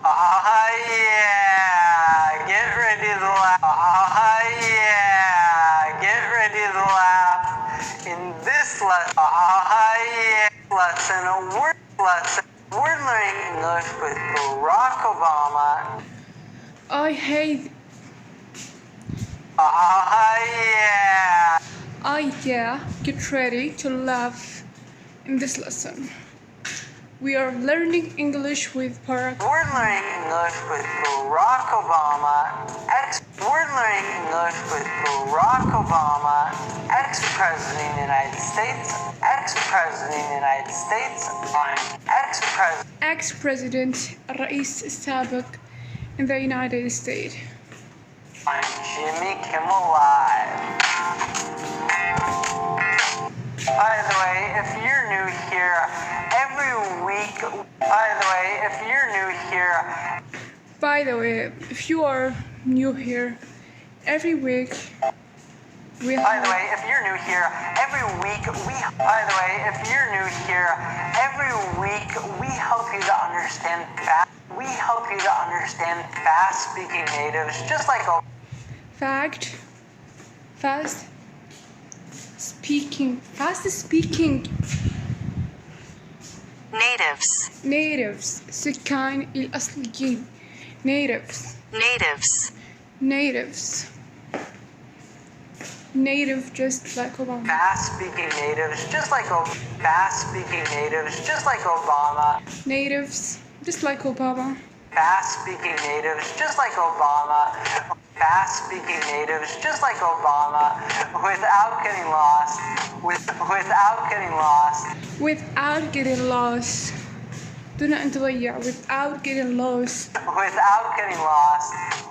Yeah, get ready to laugh. Yeah, get ready to laugh. In this lesson, we're learning English with Barack Obama. I hate. Yeah, get ready to laugh in this lesson. We are learning English with Barack. We're learning English with Barack Obama. We're learning English with Barack Obama, ex-president of the United States. Ex-president of the United States. Ex-president الرئيس السابق in the United States. On Jimmy Kimmel Live. By the way, if you're new here, if you are new here, every week we help you to understand fast-speaking natives, just like fast speaking natives سكان الأصليين natives native just like Obama. Fast-speaking natives, just like Obama. Natives, just like Obama. Fast-speaking natives, just like Obama. Fast-speaking natives, just like Obama, without getting lost. دون أن تضيع. Without getting lost.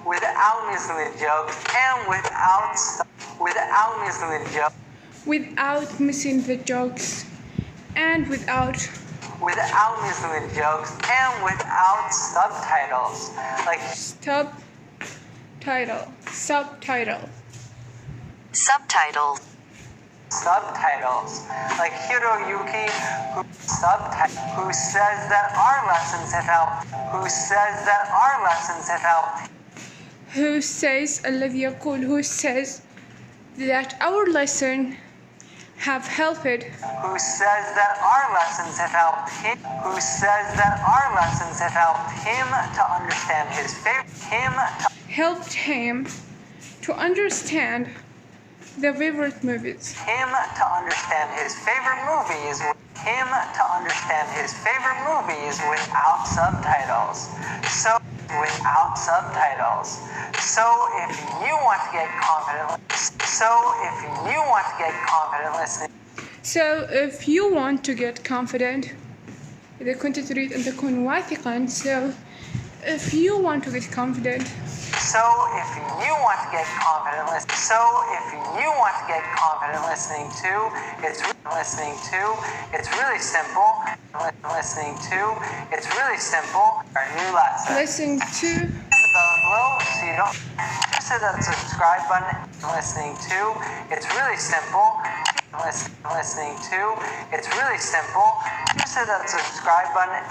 Without missing the jokes, and without missing the jokes. Without missing the jokes, and without subtitles. Like subtitles. Like Hiroyuki, who says that our lessons have helped. Who says that our lesson have helped. Who says that our lessons have helped him to understand helped him to understand the favorite movies. Him to understand his favorite movies without subtitles. So if you want to get confident listening. So if you want to get confident, إذا كنت تريد أن تكون واثقا. So if you want to get confident. Listening to, it's really simple. Our new lesson. Listen to. The bell below, so you don't. Just hit that subscribe button. Listening to, it's really simple. Listening to, it's really simple. Just hit that subscribe button and.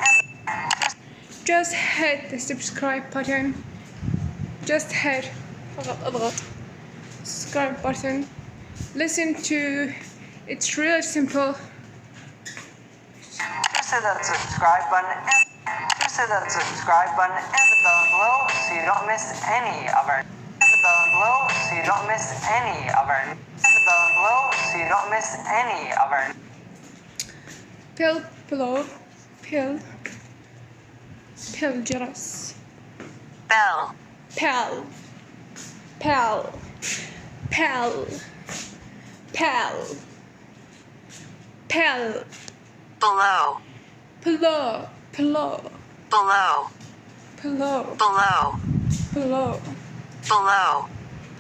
Just hit the subscribe button. Just hit. اضغط. Subscribe button. Listen to. It's really simple. Just hit that subscribe button and the bell below, so you don't miss any of our. Pill جرس. Bell.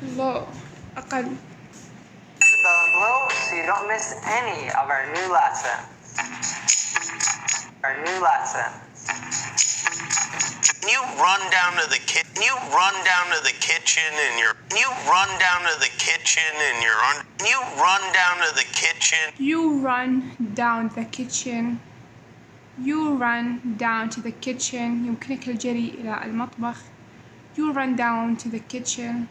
Below. أقل. The bell below, so you don't miss any of our new lessons. You run down to the kitchen and you're You run down to the kitchen. You run down to the kitchen. يمكنك الجري إلى المطبخ. You run down to the kitchen.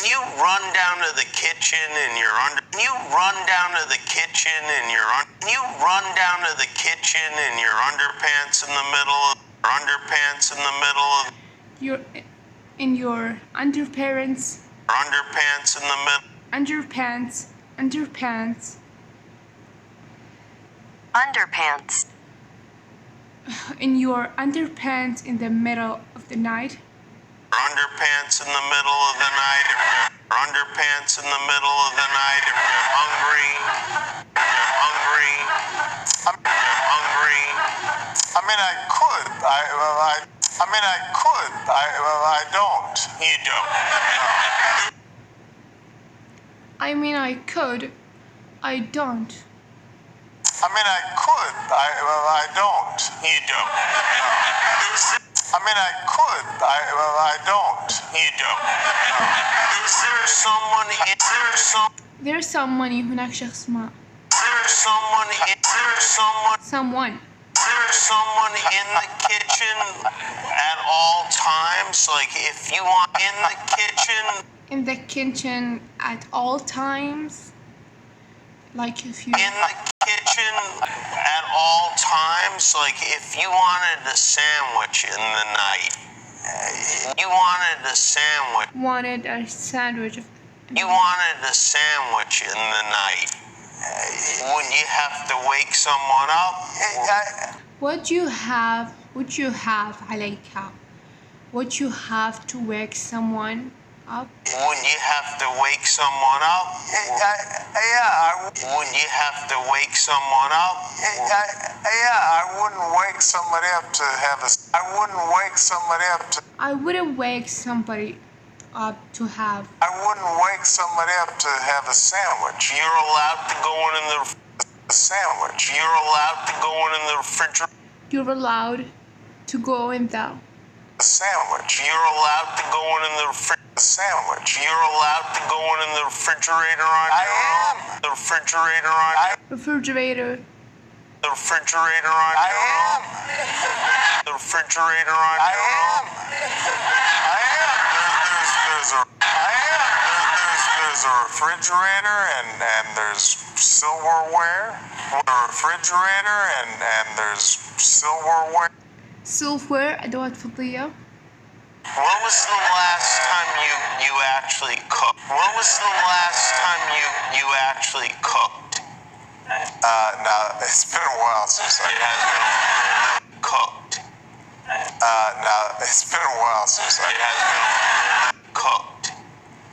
You run down to the kitchen and you're under. You run down to the kitchen and you're on. You run down to the kitchen and your underpants in the middle of. Underpants in the middle of. You're in your underpants. Underpants in the middle. Underpants. Underpants. Underpants. In your underpants in the middle of the night. Underpants in the middle of the night. If you're underpants in the middle of the night. If you're hungry. If you're hungry. I'm hungry. I mean, I could. I mean, I could. I don't. You don't. I mean, I could. I don't. I mean, I could. I don't. You don't. I mean, I could. I don't. You don't. Is there someone? Is there some? There's someone. هناك شخص ما. Is there someone? Is there someone? Someone. Is there someone in the kitchen at all times? Like, if you want in the kitchen. In the kitchen at all times. Like if you. In the kitchen at all times. Like, if you wanted a sandwich in the night. You wanted a sandwich. Wanted a sandwich. You wanted a sandwich in the night. Would you have to wake someone up? Would you have عليك? Would you have to wake someone up? Would you have to wake someone up? Yeah. Would you have to wake someone up? Yeah, I wouldn't wake somebody up to have a. I wouldn't wake somebody up to. I wouldn't wake somebody up to have. I wouldn't wake somebody up to have a sandwich. You're allowed to go in the sandwich. You're allowed to go in the refrigerator. You're allowed to go in the sandwich. You're allowed to go in the sandwich. You're allowed to go in the refrigerator on your own. The refrigerator on refrigerator. The refrigerator on your own. The refrigerator on your own. I am. There's a refrigerator and there's silverware. A refrigerator and there's silverware. Silverware أدوات فضية. When was the last time you actually cooked? When was the last time you actually cooked? No, it's been a while since I have cooked. No, it's been a while since I have cooked.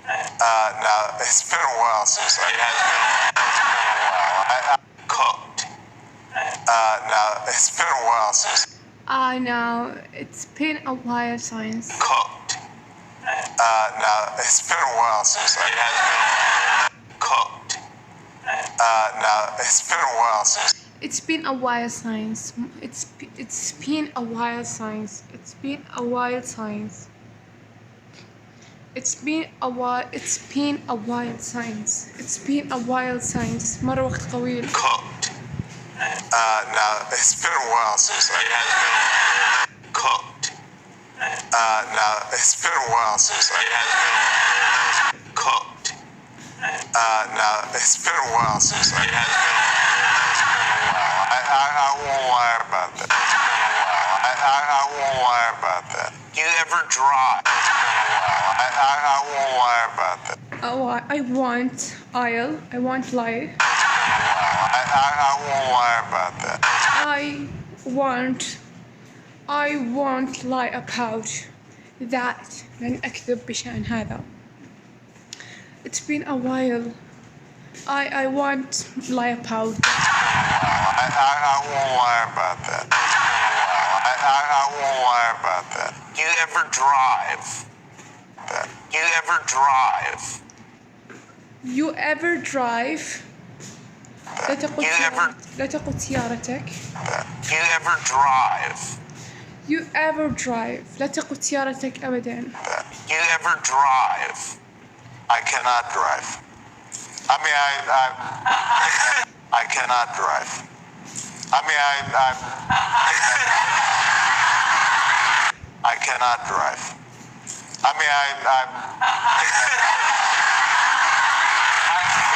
No, it's been a while since I have cooked. No, it's been a while since. No, it's been a while since. Cooked. No, it's been a while since I have cooked. No, it's been a while since. It's been a while since. It's been a while since. It's been a while since. It's been a while. It's been a while since. It's been a while since. مرة وقت طويل. Cooked. No, it's been a while since I have cooked. No, it's been a while since I have cooked. No, it's been a while since I have. I won't lie about that. I won't lie about that. You ever drive? I won't lie about that. Oh, I want aisle. I want lie. I won't lie about that. I won't lie about that. لن أكذب بشأن هذا. It's been a while. I won't lie about that. I won't lie about that. I won't lie about that. You ever drive? You ever drive? You ever drive? لا تقود سيارتك. You ever drive? You ever drive? لا تقود سيارتك أبداً. You ever drive? I cannot drive. I mean, I cannot drive. I mean, I cannot drive. I mean, I'm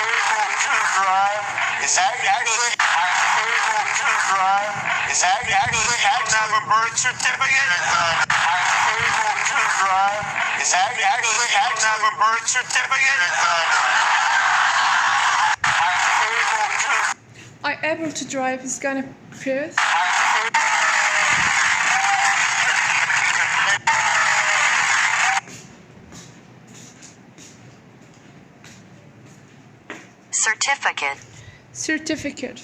able to drive. Is that actually? I'm able to drive. Is that actually? Have a birth certificate. I'm able to drive. Is that actually? Have a birth certificate. I able to drive is gonna prove. Certificate. Certificate.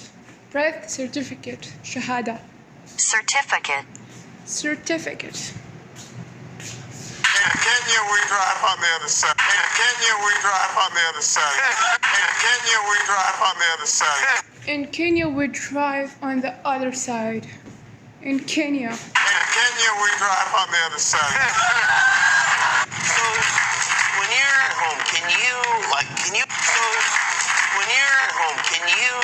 Birth certificate. شهادة. Certificate. Certificate. In Kenya, we drive on the other side. In Kenya, we drive on the other side. In Kenya, we drive on the other side. In Kenya, we drive on the other side. In Kenya. In Kenya, we drive on the other side. So, when you're at home, can you, when you're at home, can you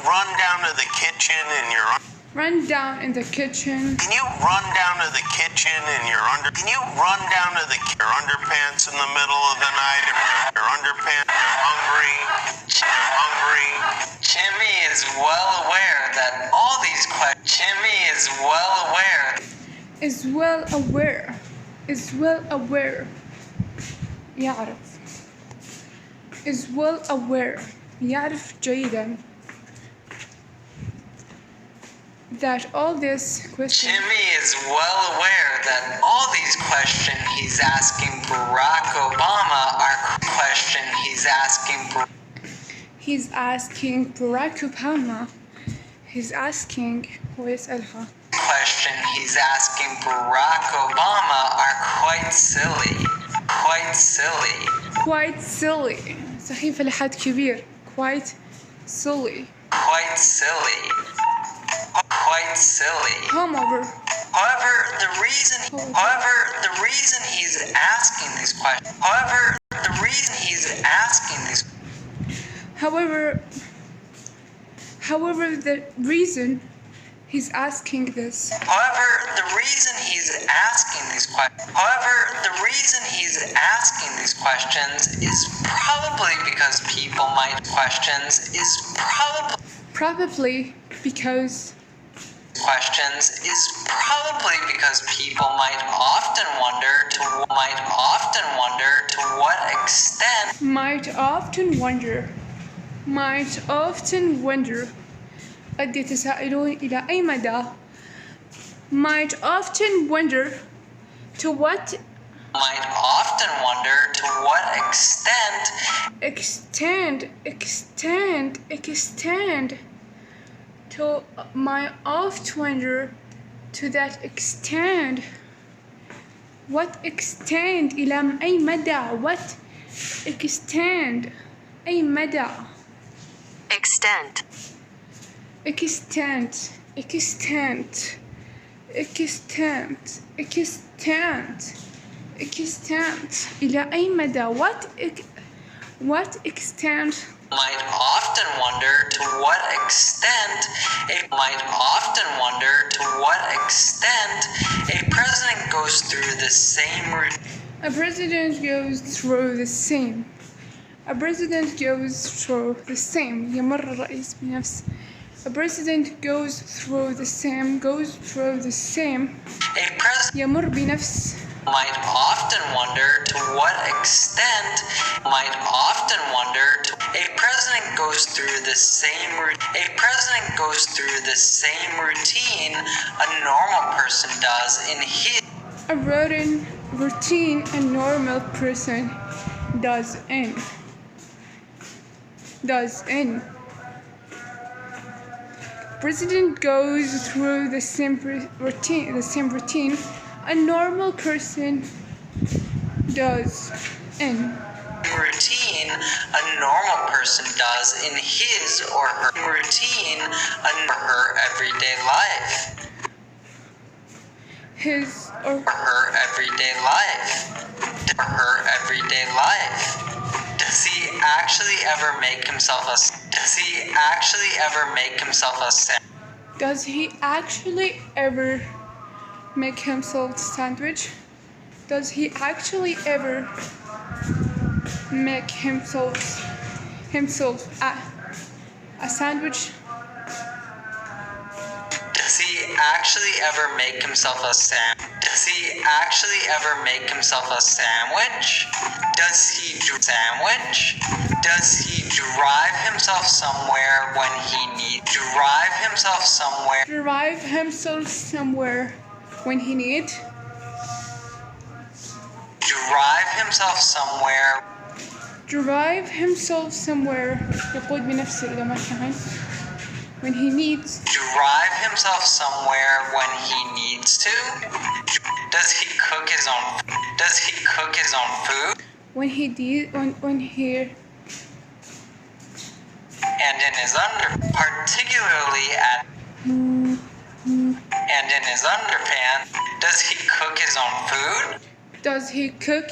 run down to the kitchen in your Run down in the kitchen. Can you run down to the kitchen in your Can you run down to your underpants in the middle of the night if your underpants are hungry? Jimmy is well aware that all these questions. Jimmy is well aware. Is well aware. Is well aware. يعرف. Is well aware. يعرف جيدا. That all this question. Jimmy is well aware that all these questions he's asking Barack Obama are questions he's asking He's asking Barack Obama. He's asking ويسألها. Question he's asking Barack Obama are quite silly. Quite silly. Quite silly. سخيفة لحد كبير. Quite silly. Quite silly. Quite silly. However, the reason he's asking these questions. However, the reason he's asking this. However, the reason he's asking these questions is probably because people might people might often wonder to what extent قد يتساءلون إلى أي مدى might often wonder to what extent to my oft wonder to that extent what extent إلى أي مدى what extent أي مدى Extent. extent إلى أي مدى what extent might often wonder to what extent a president goes through the same routine. A president goes through the same يمر الرئيس بنفس A president goes through the same A president يمر بنفس might often wonder to what extent a president goes through the same routine a normal person does in his a routine a normal person does in President goes through the same routine a normal person does in routine a normal person does in his or her routine under her everyday life. His or her everyday life. Does he actually ever make himself a? Does he actually ever make himself a sandwich? Does he actually ever make himself a sandwich? Does he actually ever make himself a sandwich? Does he actually ever make himself a sandwich? Does he actually ever make himself a sandwich? Does he sandwich? Does he drive himself somewhere when he needs? Drive himself somewhere. Drive himself somewhere when he need? Drive himself somewhere. Drive himself somewhere. يقود بنفسه إذا ما كان. When he needs. Drive himself somewhere when he needs to. Does he cook his own? Does he cook his own food? When he and in his particularly at and in his underpants. Does he cook his own food? Does he cook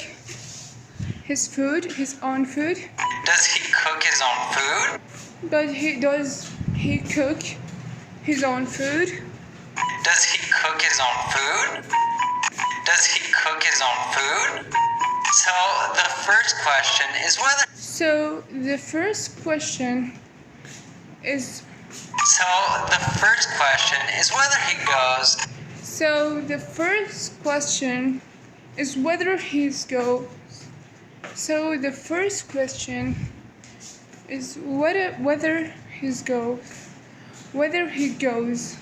his food, his own food? Does he cook his own food? Does he cook his own food? Does he cook his own food? Does he cook his own food? So the first question is whether. So the first question is. So the first question is whether he goes. So the first question is whether he's goes. So the first question is whether he's goes. Whether he goes.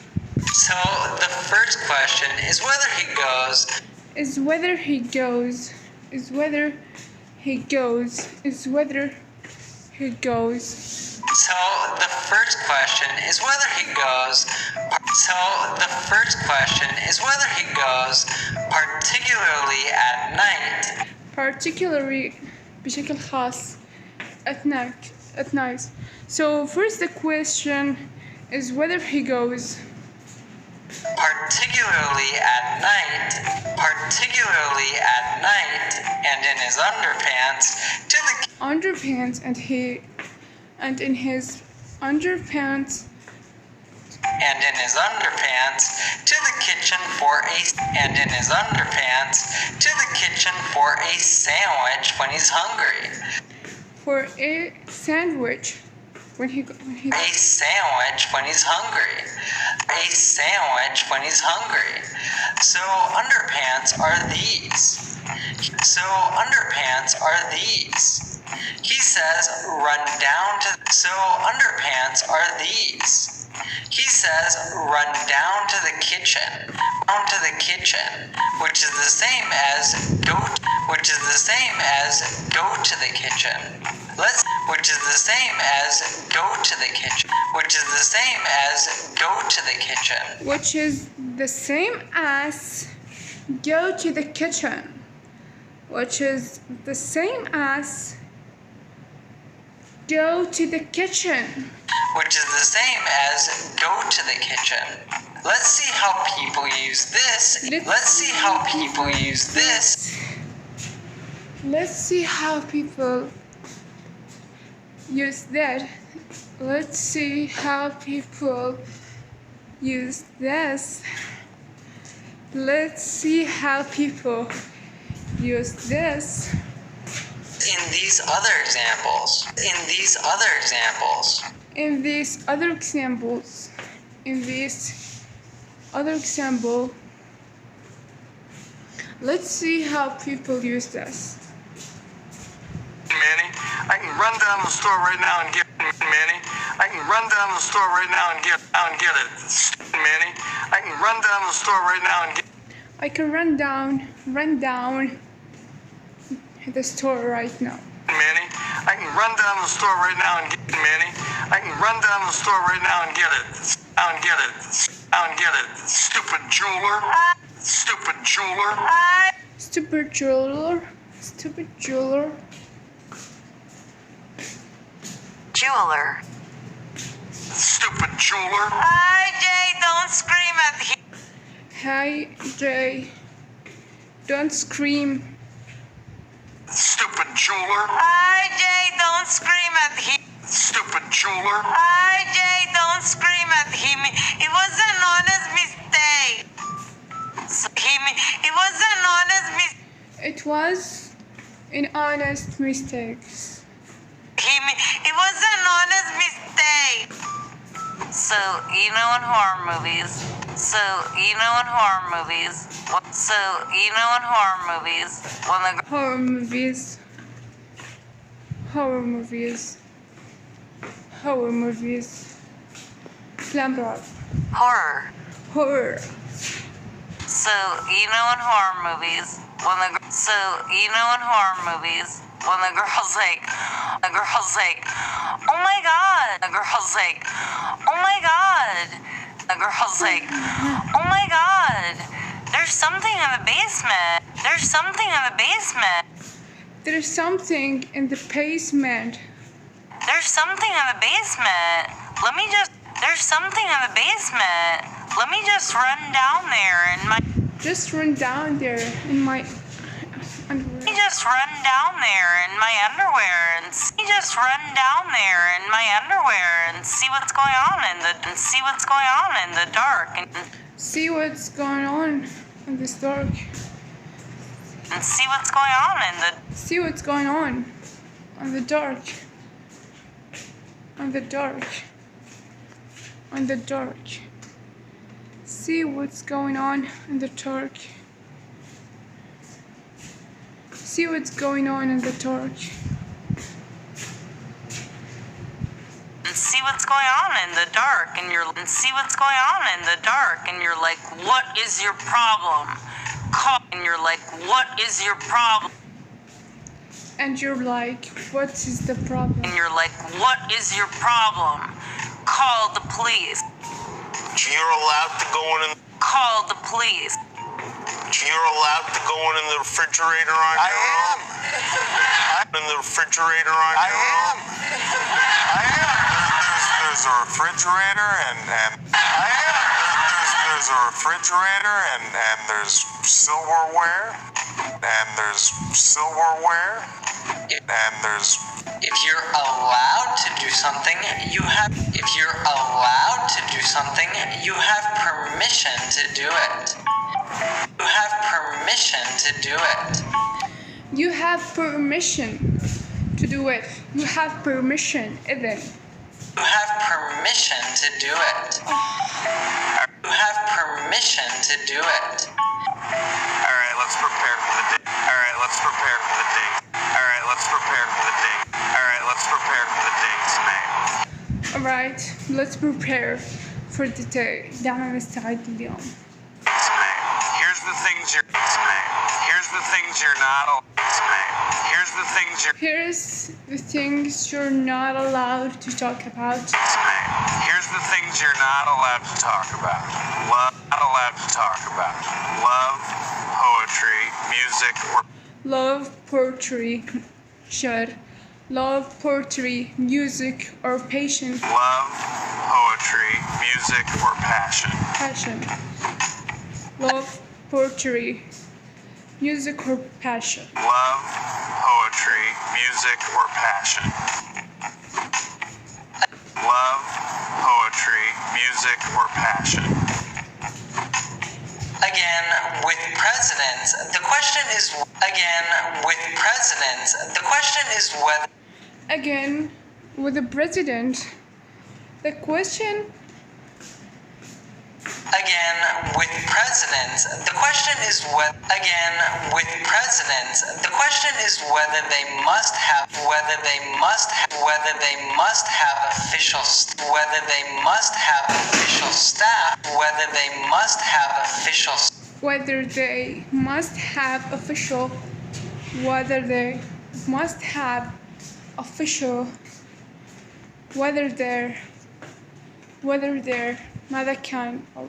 So the first question is whether he goes. Is whether he goes. Is whether he goes. Is whether he goes. So the first question is whether he goes. So the first question is whether he goes, particularly at night. Particularly بشكل خاص at night. So first the question is whether he goes. Particularly at night. Particularly at night, and in his underpants to the underpants and in his underpants and in his underpants to the kitchen for a sandwich when he's hungry. For a sandwich when he a sandwich when he's hungry. A sandwich when he's hungry. So underpants are these. So underpants are these. He says run down to. So underpants are these. He says run down to the kitchen. Down to the kitchen, which is the same as go to the kitchen. Which is the same as go to the kitchen. Which is the same as go to the kitchen. Which is the same as go to the kitchen. Which is the same as go to the kitchen. Which is the same as go to the kitchen. Let's see how people use this. Let's see how people use this. Let's see how people use that. Let's see how people use this. Let's see how people use this. In these other examples. In these other examples. In these other examples. In this other example. Let's see how people use this. Manny, I can run down the store right now and get it. Manny, I can run down the store right now and get it. Manny, I can run down the store right now and get. I can run down the store right now. Manny, I can run down the store right now and get it. Manny, I can run down the store right now and get it. Stupid jeweler. Stupid jeweler. Stupid jeweler. Stupid jeweler. Jeweler. Stupid jeweler. Hi, Jay, don't scream at him. Hi, Jay. Don't scream. Stupid jeweler. IJ, don't scream at him. Stupid jeweler. IJ, don't scream at him. It was an honest mistake. It was an honest mistake. It was an honest mistake. It was an honest mistake. So, you know in horror movies. When the horror movies. أفلام رعب. Horror. So, you know in horror movies, when the girl's like, oh my god. The girl's like, oh my god. The girl's like, oh my god. There's something in the basement. There's something in the basement. There's something in the basement. There's something in the basement. Let me just run down there in my underwear. Just run down there in my underwear and see what's going on in the dark and see what's going on in this dark. see what's going on in the See what's going on in the dark. On the dark. See what's going on in the dark. See what's going on in the dark. and see what's going on in the dark and you're like, what is your problem? And you're like, what is your problem? And you're like, what is the problem? And you're like, what is your problem? Call the police. You're allowed to go in. Call the police. You're allowed to go in the refrigerator on your own. In the refrigerator on your own. I am. There's a refrigerator and there's a refrigerator and there's silverware and there's silverware and there's. If you're allowed to do something, you have permission to do it. You have permission to do it. You have permission to do it. You have permission, Eden. You have permission to do it. You have permission to do it. Alright, let's prepare for the day. Alright, let's prepare for the day. Alright, let's prepare for the day. Alright, let's prepare for the day tonight. Alright, let's prepare for the day. دعنا نستعد اليوم. Here's the things you're not Here's the things you're Here's the things you're not allowed to talk about. Here's the things you're not allowed to talk about. Love, poetry, music, or Love, poetry, شعر. Love, poetry, music, or passion. love, poetry, music, or passion. Passion. Love, poetry, music, or passion. Love, poetry, music, or passion. Love, poetry, music, or passion. Again, with presidents, the question is whether. Again, with the president, the question whether they must have official staff. Whether they must have official staff. whether they must have official whether they must have official whether they're ماذا كان أو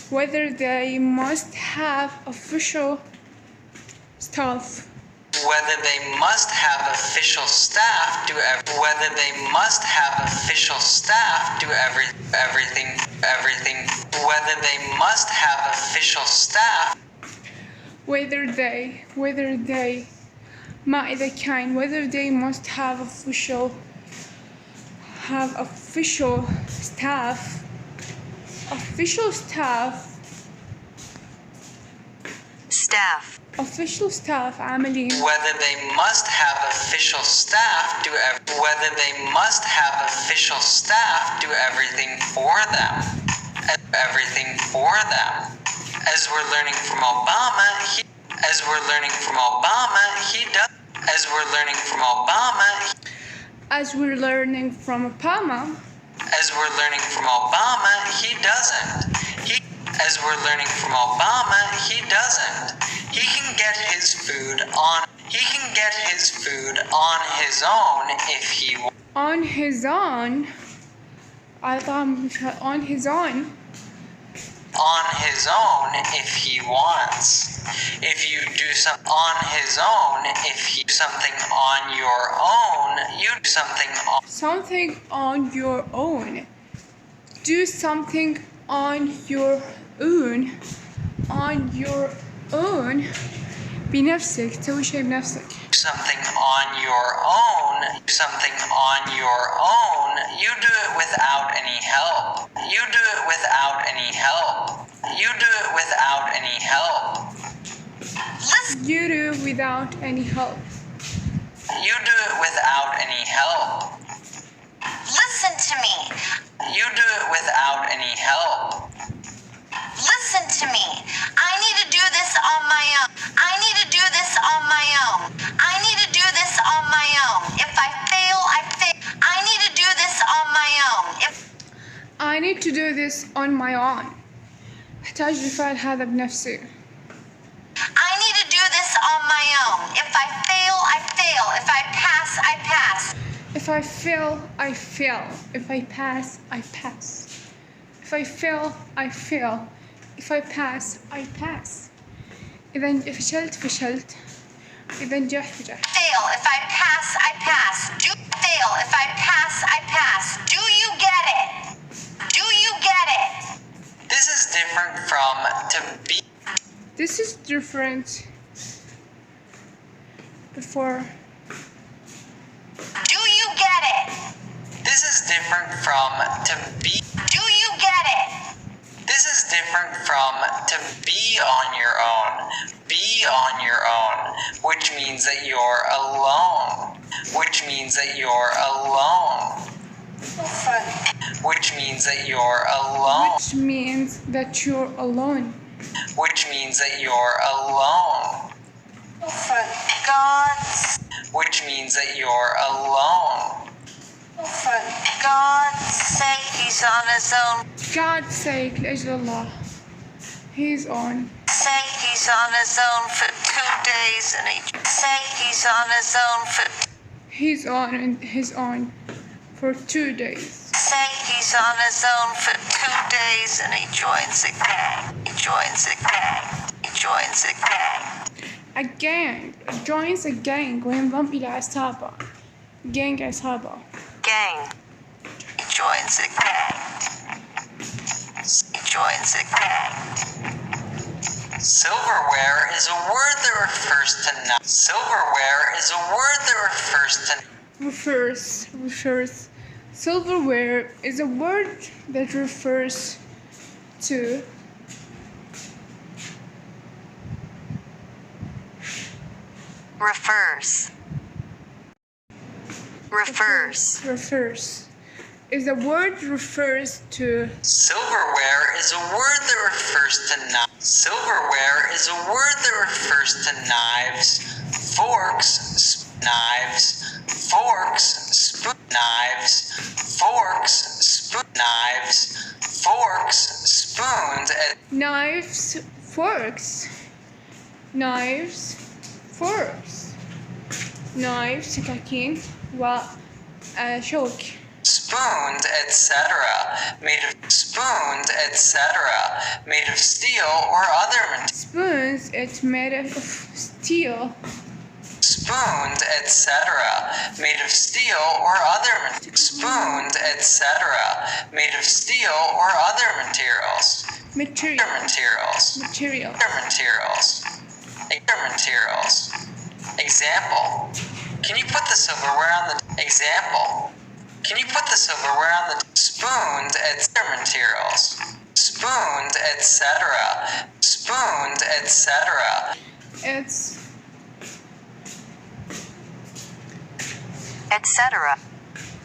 whether they must have official staff. Whether they must have official staff do whether they must have official staff do everything. Whether they must have official staff. whether they ما إذا كان whether they must have official staff عاملين. Whether they must have official staff do whether they must have official staff do everything for them. As we're learning from Obama, he does. As we're learning from Obama, he doesn't. As we're learning from Obama, he can get his food on his own if he on his own if he wants. If you do something on his own, if you do something on your own, you do something on your own. Do something on your own. بنفسك تسوي شيء بنفسك. Something on your own. You do it without any help. You do it without any help. You do it without any help. You do it without any help. Listen to me. You do it without any help. Listen to me. I need to do this on my own. I need to do this on my own. I need to do this on my own. If I fail, I fail. I need to do this on my own. I need to do this on my own. أحتاج لفعل هذا بنفسي. I need to do this on my own. If I fail, I fail. If I pass, I pass. If I fail, I fail. If I pass, I pass. If I fail, I fail. If I pass, I pass. إذا فشلت. إذا نجحت. Fail. If I pass, I pass. Fail. If I pass, I pass. Do you get it? This is different from to be. This is different. Before. Do you get it? This is different from to be. Do you get it? This is different from to be on your own. Be on your own, which means that you're alone. Which means that you're alone. Which means that you're alone. Which means that you're alone. Which means that you're alone. Which means that you're alone. God's sake, he's on his own. God's sake, لأجل الله. He's on. He's on his own for 2 days and he's on his own for. He's on for 2 days. He's on his own for 2 days and he joins a gang. A gang. Joins a gang وينضم إلى عصابة. Gang عصابة. Gang. He joins a gang. Silverware is a word that refers to refers. Silverware is a word that refers to refers. Is a word refers to. Silverware is a word that refers to knives, forks, spoons. Knives, سكاكين وشوك. Spoons, etc. Made of steel or other materials. Spoons, it's made of steel. spoons, etc., made of steel or other spoons, etc., made of steel or other materials. Materials. Example. Can you put the silverware on the example? Can you put the silverware on the spoons, materials? Spoons, etc. Spoons, etc. It's etc.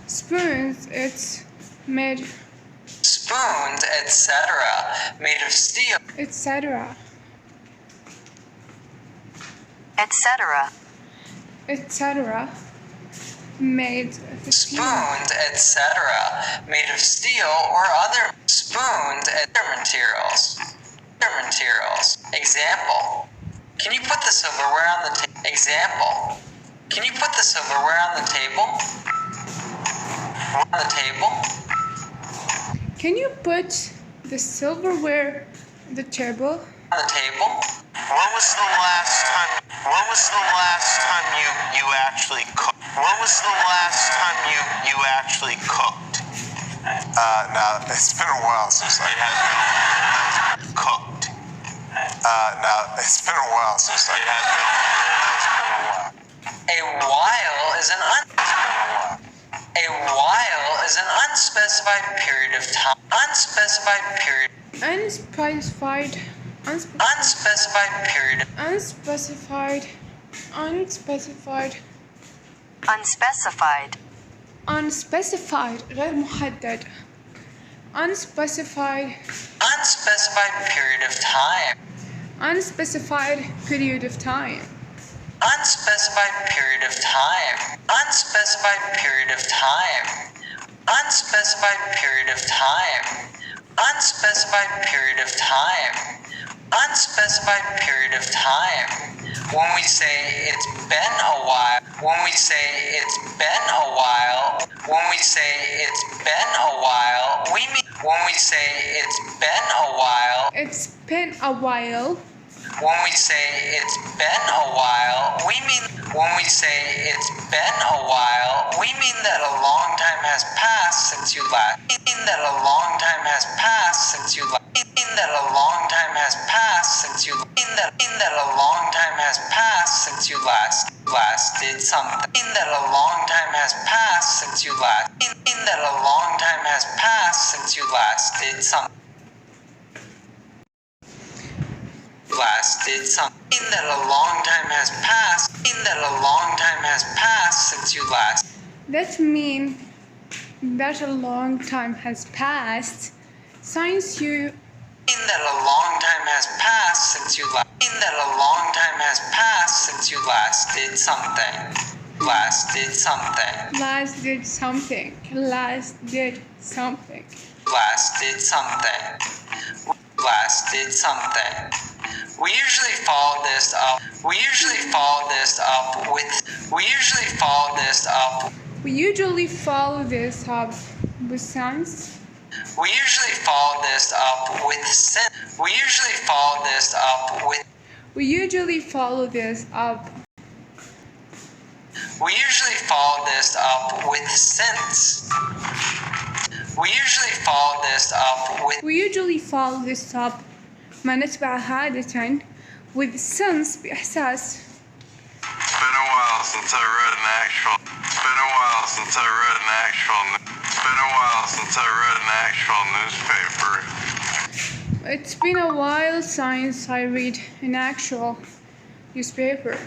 spoons. It's made. Spoons, etc. Made of steel. Etc. etc. Etc. Made of steel. Spoons, etc. Made of steel or other spoons, other materials. Example. Can you put the silverware on the table? Example. Can you put the silverware on the table? On the table? Can you put the silverware on the table? On the table? When was the last time you actually cooked? When was the last time you actually cooked? No, it's been a while since I Cooked. No, it's been a while since I A while is an unspecified period of time. Unspecified period غير محدد. unspecified period of time. unspecified period of time. Unspecified period of time. Unspecified period of time. Unspecified period of time. Unspecified period of time. Unspecified period of time. When we say it's been a while, when we say it's been a while, when we say it's been a while, we mean when we say it's been a while. It's been a while. When we say it's been a while, we mean when we say it's been a while, we mean that a long time has passed since you last. We mean that a long time has passed since you last. We mean that a long time has passed since you. We mean that a long time has passed since you last did something. We mean that a long time has passed since you last. We mean that a long time has passed since you last did something. Did something that a long time has passed. That a long time has passed since you last. That mean that a long time has passed since you. That a long time has passed since you last. That a long time has passed since you last did something. Last did something. Last did something. Last did something. Last did something. Last did something. We usually follow this up. We usually follow this up with. We usually follow this up. We usually follow this up with sense. We usually follow this up with sense. We usually follow this up with. We usually follow this up. We usually follow this up with sense. We usually follow this up with. We usually follow this up ما نتبع عادة with sense بإحساس. It's been a while since I read an actual. It's been a while since I read an actual. It's been a while since I read an actual newspaper. It's been a while since I read an actual newspaper.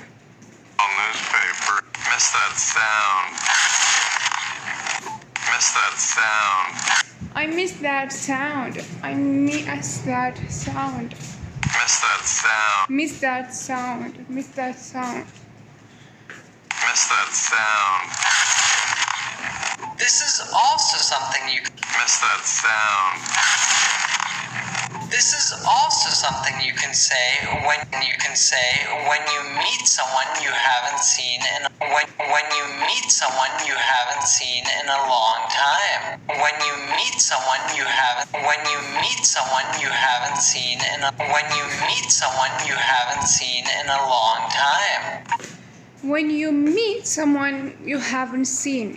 Newspaper. Miss that sound. Miss that sound. I miss that sound. I miss that sound. Miss that sound. Miss that sound. Miss that sound. Miss that sound. This is also something you. Miss that sound. This is also something you can say when you meet someone you haven't seen in when you meet someone you haven't seen in a long time. When you meet someone you haven't seen in a long time. When you meet someone you haven't seen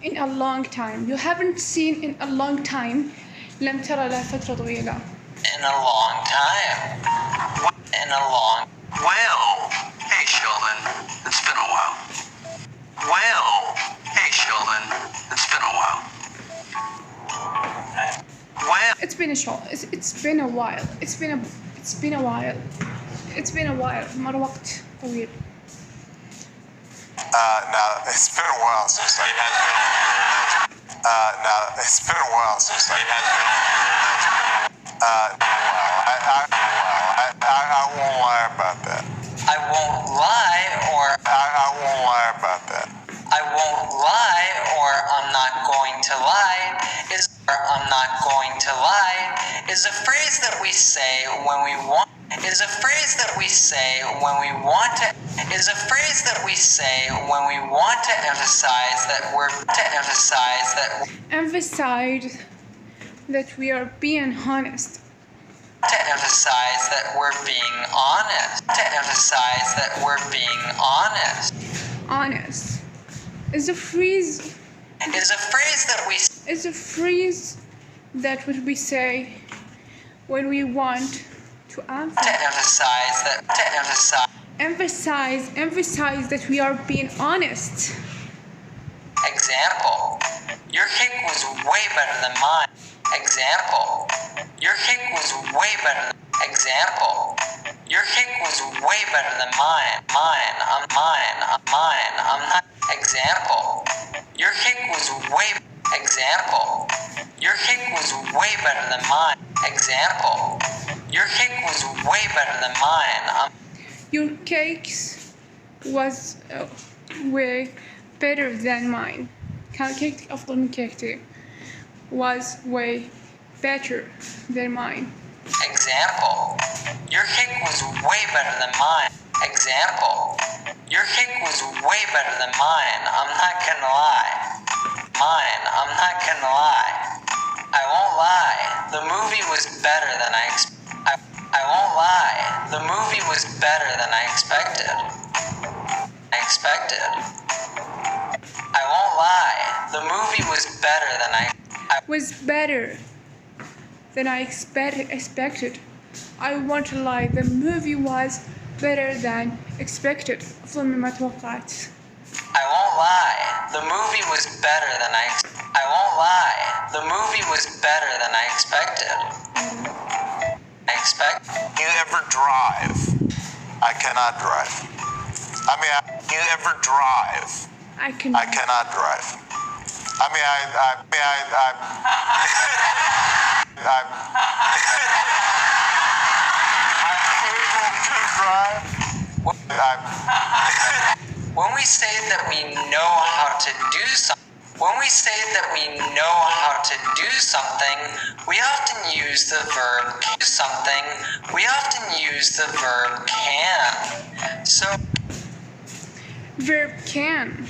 in a long time, لم ترى له فترة طويلة. In a long time. Well, hey Sheldon, it's been a while. Well, hey Sheldon, it's been a while. Well, It's been a while. مر وقت طويل. Now it's been a while since I. It's been a while since I. I won't lie about that. I won't lie or I won't lie about that. I won't lie or I'm not going to lie is a phrase that we say when we want to emphasize that we are being honest. Honest is a phrase that we say when we want to emphasize that we are being honest. Example, your cake was way better than mine. Example, your cake was way better than Example, your cake was way better than mine. I'm not. Example, your cake was way. Example, your cake was way better than mine. Example, your cake was way better than mine. Your cake was way better than mine. كان كيكتك أفضل من كيكتي. Was way better than mine. Example, your cake was way better than mine. Example, your cake was way better than mine. I'm not gonna lie. I'm not gonna lie. I won't lie. The movie was better than I won't lie. The movie was better than I expected. I won't lie. The movie was better than expected. I won't lie. The movie was better than expected. أفضل مما توقعت. I won't lie. The movie was better than I won't lie. The movie was better than I expected. You ever drive? I cannot drive. You ever drive? I cannot drive. I'm able to drive. When we say that we know how to do something, we often use the verb can. So verb can.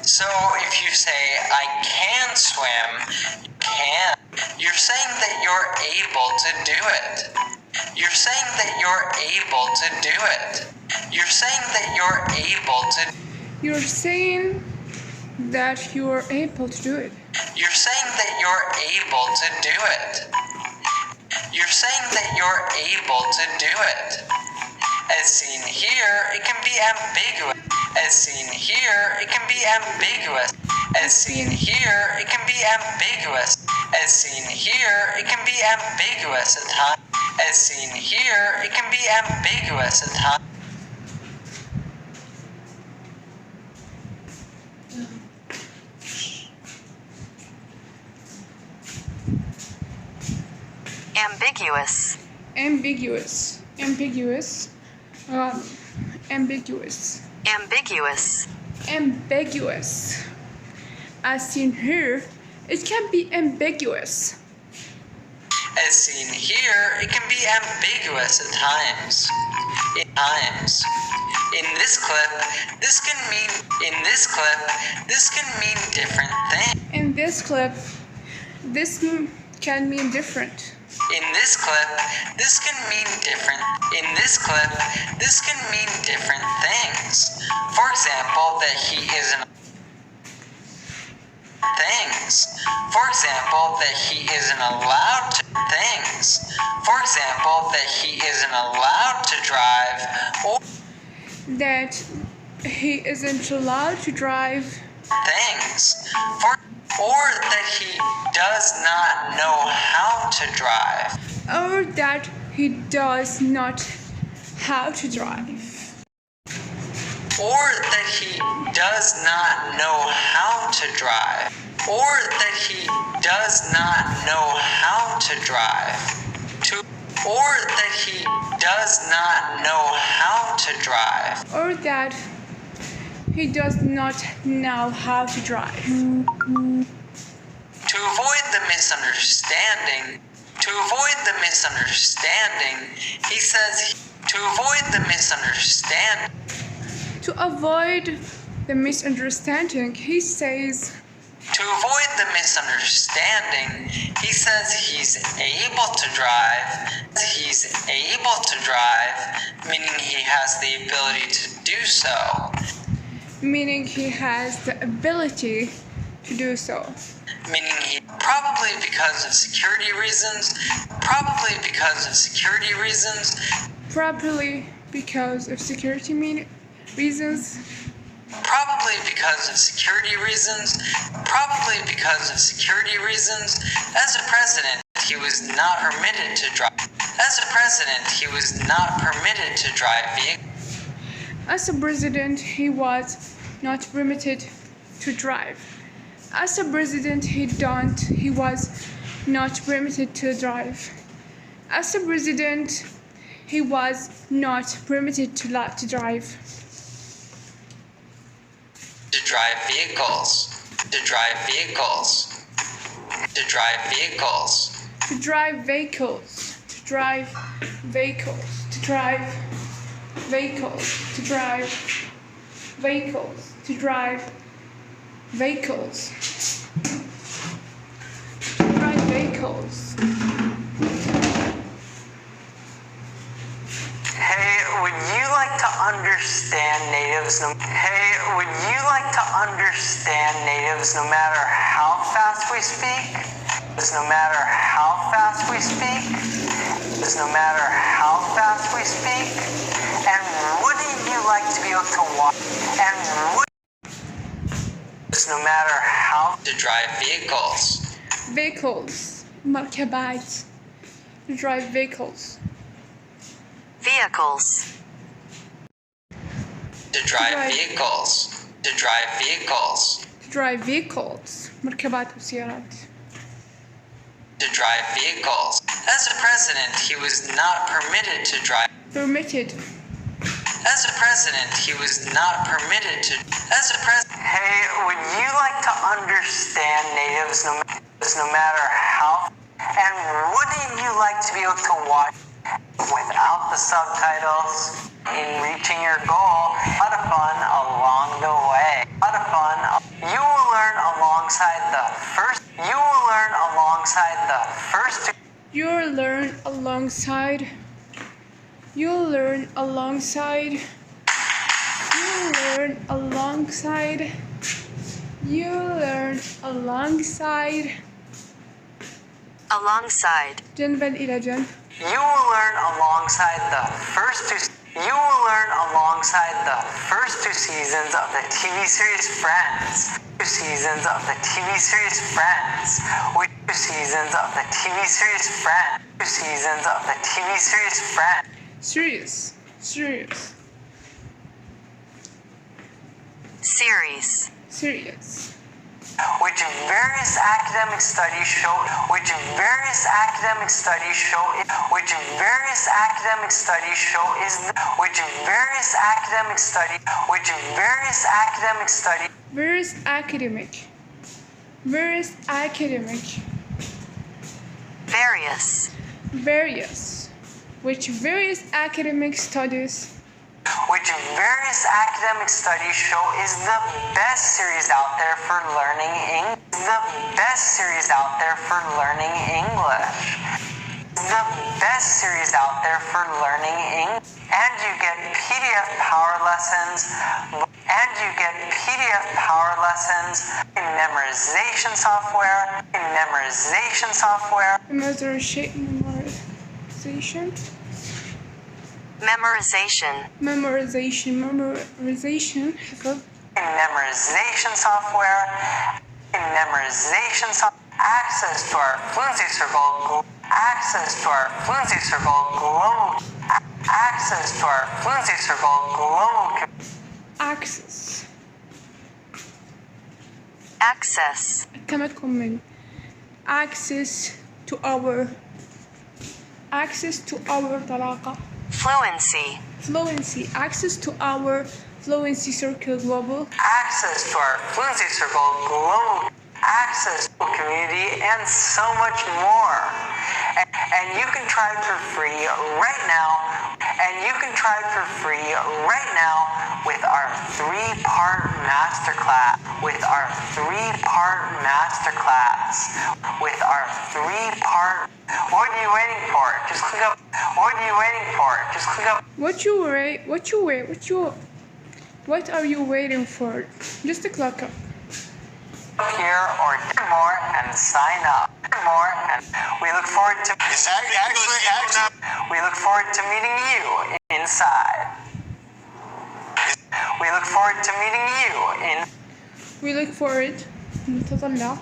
So if you say I can swim, you're saying that you're able to do it. You're saying that you're able to do it. You're saying that you're able to. You're saying that you're able to do it. You're saying that you're able to do it. You're saying that you're able to do it. As seen here, it can be ambiguous. As seen here, it can be ambiguous. As seen here, it can be ambiguous. As seen here, it can be ambiguous at times. As seen here, it can be ambiguous at times. Ambiguous. Ambiguous. Ambiguous. Ambiguous. Ambiguous. Ambiguous. As seen here, it can be ambiguous. As seen here, it can be ambiguous at times. In this clip, this can mean different things. In this clip, this can mean different. In this clip, this can mean different. In this clip, this can mean different things. For example, that he isn't. Things. For example, that he isn't allowed to. Things. For example, that he isn't allowed to drive, or that he isn't allowed to drive. Things. Or that he does not know how to drive. Or that he does not how to drive. Or that he does not know how to drive. Or that he does not know how to drive. Or that he does not know how to drive. Or that he does not know how to drive. To avoid the misunderstanding, he says, to avoid the misunderstanding. To avoid the misunderstanding, he says. To avoid the misunderstanding, he says he's able to drive. He's able to drive, meaning he has the ability to do so. Meaning he has the ability to do so. Meaning he, probably because of security reasons. Probably because of security reasons. Probably because of security reasons. Probably because of security reasons. Probably because of security reasons. As a president, he was not permitted to drive. As a president, he was not permitted to drive vehicles. As a president, he was not permitted to drive. As a president, he was not permitted to drive. As a president, he was not permitted to drive. To drive vehicles. To drive vehicles. To drive vehicles. To drive vehicles. To drive vehicles. To drive vehicles. To drive vehicles. To drive vehicles. To drive vehicles. Hey, would you like to understand natives? Hey, would you like to understand natives no matter how fast we speak? No matter how fast we speak? No matter how fast we speak? And wouldn't you like to be able to watch? And would no matter how to drive vehicles? Vehicles. مركبات. To drive vehicles. Vehicles. To drive vehicles. To drive vehicles. To drive vehicles. مركبات وسيارات. To drive vehicles. As a president, he was not permitted to drive. Permitted. As a president, he was not permitted to. As a president. Hey, would you like to understand natives no matter how? And wouldn't you like to be able to watch without the subtitles in reaching your goal? A lot of fun along the way. A lot of fun. You will learn alongside the first. You will learn alongside the first. You'll learn alongside. You'll learn alongside. You'll learn alongside. You'll learn alongside. Alongside. جنبا إلى جنب. You will learn alongside the first two. You will learn alongside the first two seasons of the TV series Friends. Two seasons of the TV series Friends. Two seasons of the TV series Friends. Two seasons of the TV series Friends. Serious. Serious. Series. Serious. Which various academic studies show. Which various academic studies show. Which various academic studies show is. Which various academic study. Which various academic study. Various academic. Various academic. Various. Various. Which various academic studies. Which various academic studies show is the best series out there for learning English. The best series out there for learning English. The best series out there for learning English. And you get PDF power lessons. And you get PDF power lessons in memorization software. Memorization. حفظ. In memorization software. Access to our Fluency Circle. Access to our Fluency Circle global. Access to our Fluency Circle global. Access. كما تكون من access to our طلاقة. Fluency. Access to our Fluency Circle global. Access to our Fluency Circle global. Access to community and so much more. And you can try it for free right now. With our three-part masterclass. What are you waiting for? Just click up. What are you waiting for? Just click up. What are you waiting for? Just click up. Here or get more and sign up. We look forward to. We look forward to meeting you inside. نتطلع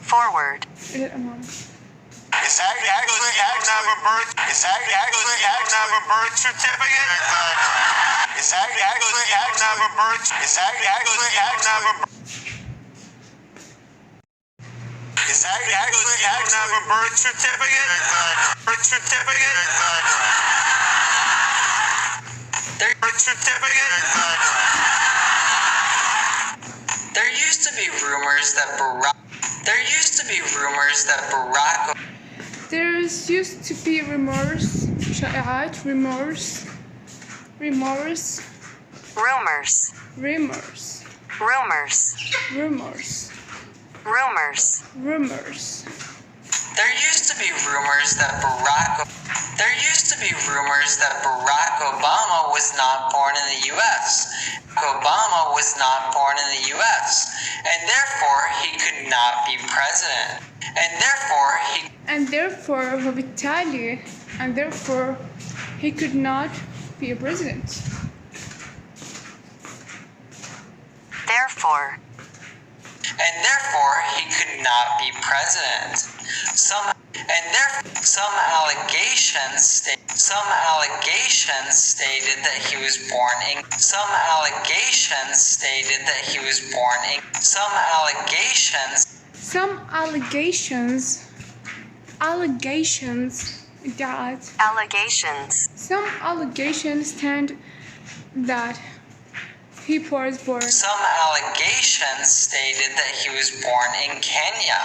Forward. إلى الأمام. Is that actually have a birth certificate? Is that actually have a birth? Is that actually have a birth? Is that actually have a birth certificate? Birth certificate? Birth certificate? There used to be rumors that Barack شائعات rumors There used to be rumors that Barack Obama was not born in the U.S. And therefore he could not be president. And therefore he could not be a president. Some allegations stated that he was born in. Some allegations stand that he was born. Some allegations stated that he was born in Kenya,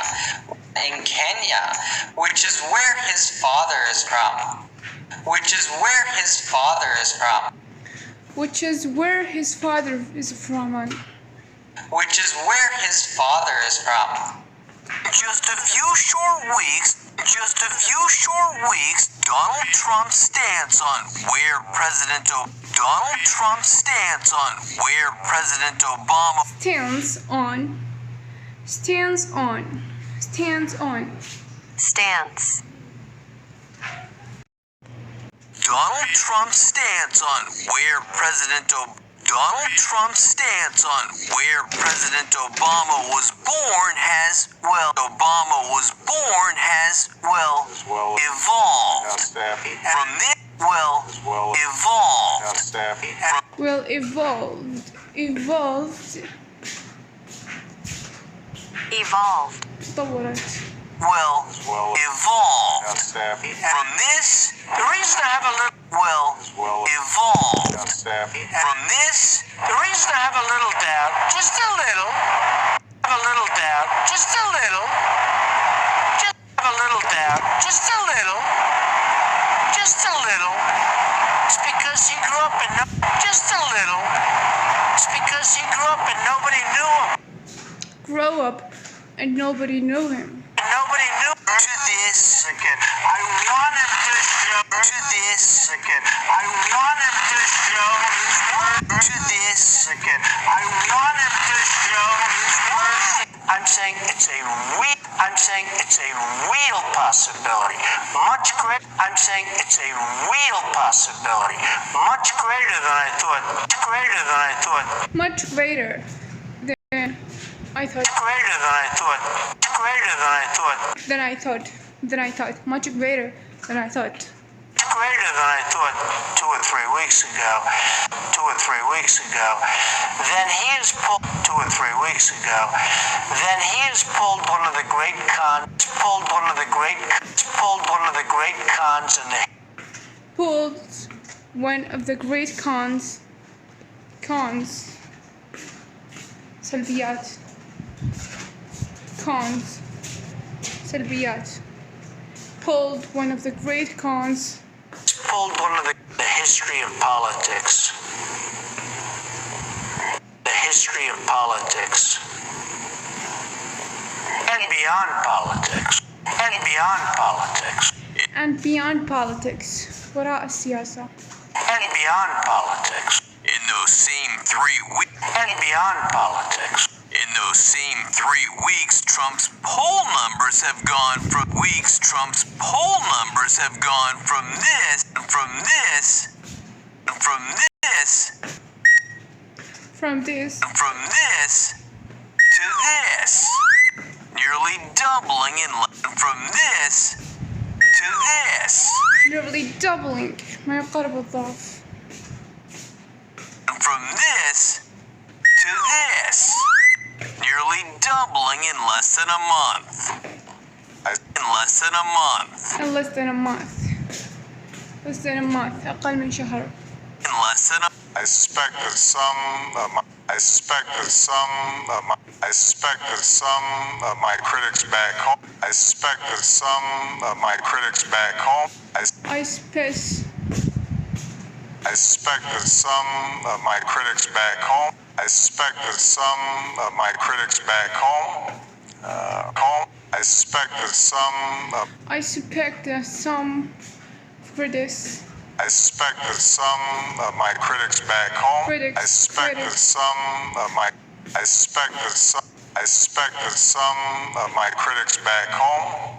which is where his father is from. Which is where his father is from. Just a few short weeks, Donald Trump's stance on where President Obama Donald Trump's stance on where President Obama was born has evolved. From this تطورت. Evolved. From this, the reason I have a little evolved. From this, the reason I have a little doubt, just a little, it's because he grew up and nobody knew him. Grow up and nobody knew him. to this. I want him to show to this. I want him to show his work to this. I want him to show his work. I'm saying it's a real possibility. Much greater. I'm saying it's a real possibility. Much greater than I thought. Greater than I thought. Much greater than I thought. Greater than I thought. Greater than I thought. Than I thought. Than I thought. Much greater than I thought. Greater than I thought 2 or 3 weeks ago. 2 or 3 weeks ago. Then he has pulled 2 or 3 weeks ago. Then he has pulled one of the great cons. Pulled one of the great cons in the. Pulled one of the great cons. سلبيات. Cons. سلبيات. Pulled one of the great cons. Pulled one of the history of politics. The history of politics. And beyond politics. And beyond politics. And beyond politics. وراء السياسة. And beyond politics. In those same 3 weeks. And beyond politics. In those same 3 weeks, Trump's poll numbers have gone from this, and from this, and from this, From this. and from this to this. Nearly doubling in from this to this. Nearly doubling. ما يقارب الضعف. And from this to this. Nearly doubling in less than a month. In less than a month. In less than a month. Less than a month. أقل من شهر. In less than a. I suspect that some of my critics back home. I suspect that some of my critics back home. I suspect that some of my critics back home. I suspect that some of my critics back home. I suspect that some. I suspect that some critics. I suspect that some of my critics back home. Critics. I suspect that some of my. I suspect that some. I suspect that some of my critics back home.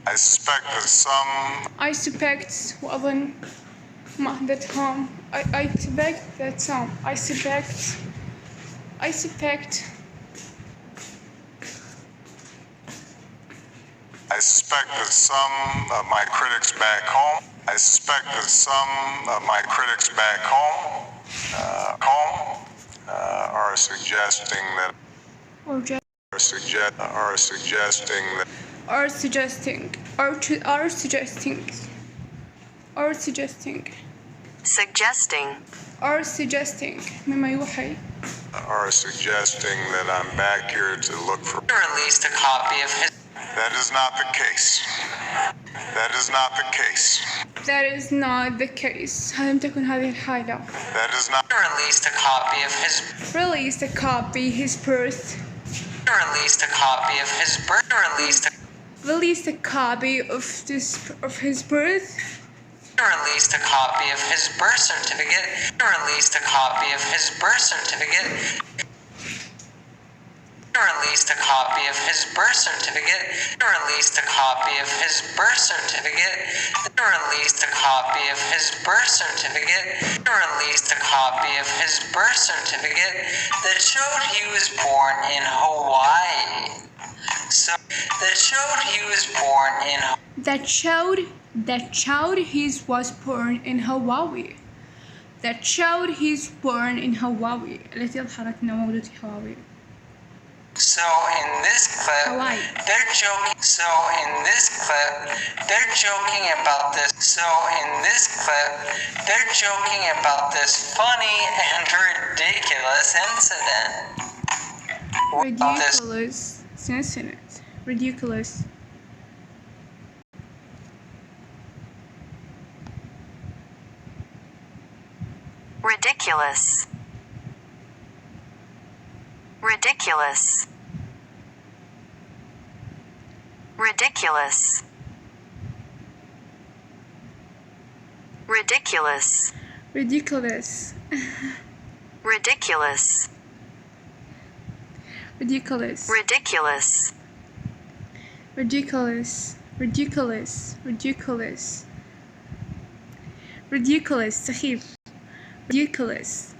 I suspect that some. I suspect وأظن that some. I suspect that some. I suspect. I suspect. I suspect that some of my critics back home. I suspect that some of my critics back home. Are suggesting that. Or just. Are suggesting that. Are suggesting. Are suggesting. Are suggesting. Suggesting. Are suggesting. مما يوحي. Are suggesting that I'm back here to look for. Released a copy of his. That is not the case. That is not the case. That is not the case. لم تكن هذه الحالة. That is not. Released a copy of his. Released a copy his birth. Released a copy of his birth. Released a copy of his birth. Released a copy of his birth certificate. Released a copy of his birth certificate. Released a copy of his birth certificate. Released a copy of his birth certificate. Released a copy of his birth certificate. Released a copy of his birth certificate that showed he was born in Hawaii. So that showed he was born in. That showed he was born in Hawaii. That showed he's born in Hawaii. التي أظهرت أنه مولود في هاواي. So in this clip, Hawaii. they're joking. So in this clip, they're joking about this. So in this clip, they're joking about this funny and ridiculous incident. Ridiculous incident. Ridiculous. Ridiculous. Ridiculous. Ridiculous. Ridiculous. ridiculous, Ridiculous. ridiculous, Ridiculous. ridiculous, ridiculous, ridiculous, ridiculous, سخيف, ridiculous,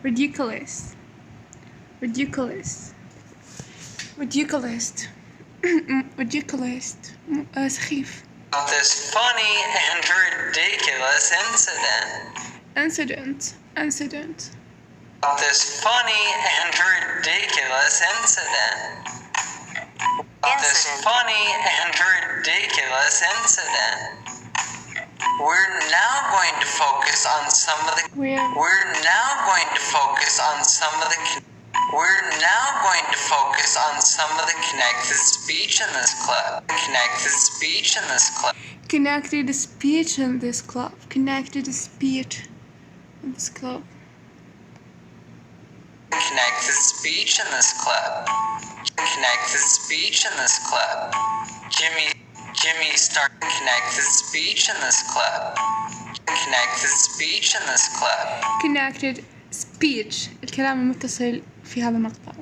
ridiculous, ridiculous, ridiculous, ridiculous, سخيف. This funny and ridiculous Incident, incident, This funny and ridiculous incident. This Incident. funny and ridiculous incident. We're now going to focus on some of the. We're now going to focus on some of the. We're now going to focus on some of the connected speech in this clip. Connected speech in this clip. connected speech in this club, connected speech in this club, Connected speech in this clip. Connected speech in this clip. Jimmy start connected speech in this clip. Connected speech in this clip. connected speech الكلام المتصل في هذا المقطع.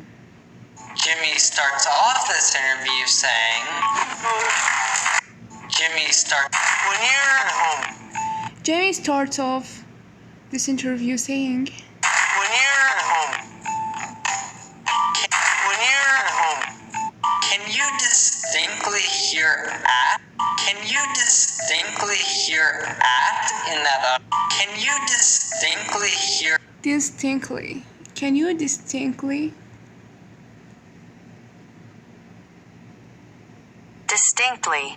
Jimmy starts off this interview saying, When you're at home, Jamie starts off this interview saying, when you're at home, when you're at home, can you distinctly hear at? Can you distinctly hear at in that? Can you distinctly hear? distinctly, can you distinctly, Distinctly.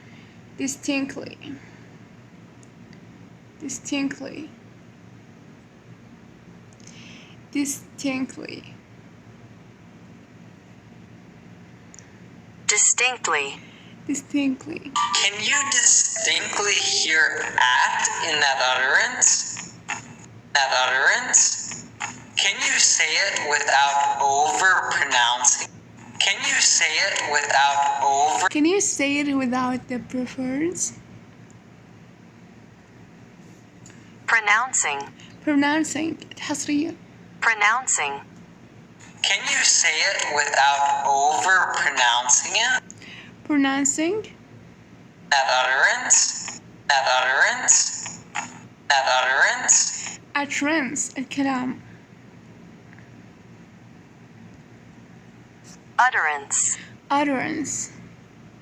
distinctly, distinctly, distinctly, Distinctly. distinctly, Can you distinctly hear at in that utterance? That utterance? Can you say it without over pronouncing? Can you say it without over? can you say it without the prefers? Pronouncing. Pronouncing الحصرية. Pronouncing. Can you say it without over pronouncing it? Pronouncing That utterance? That utterance? That utterance? utterance الكلام. Utterance. Utterance.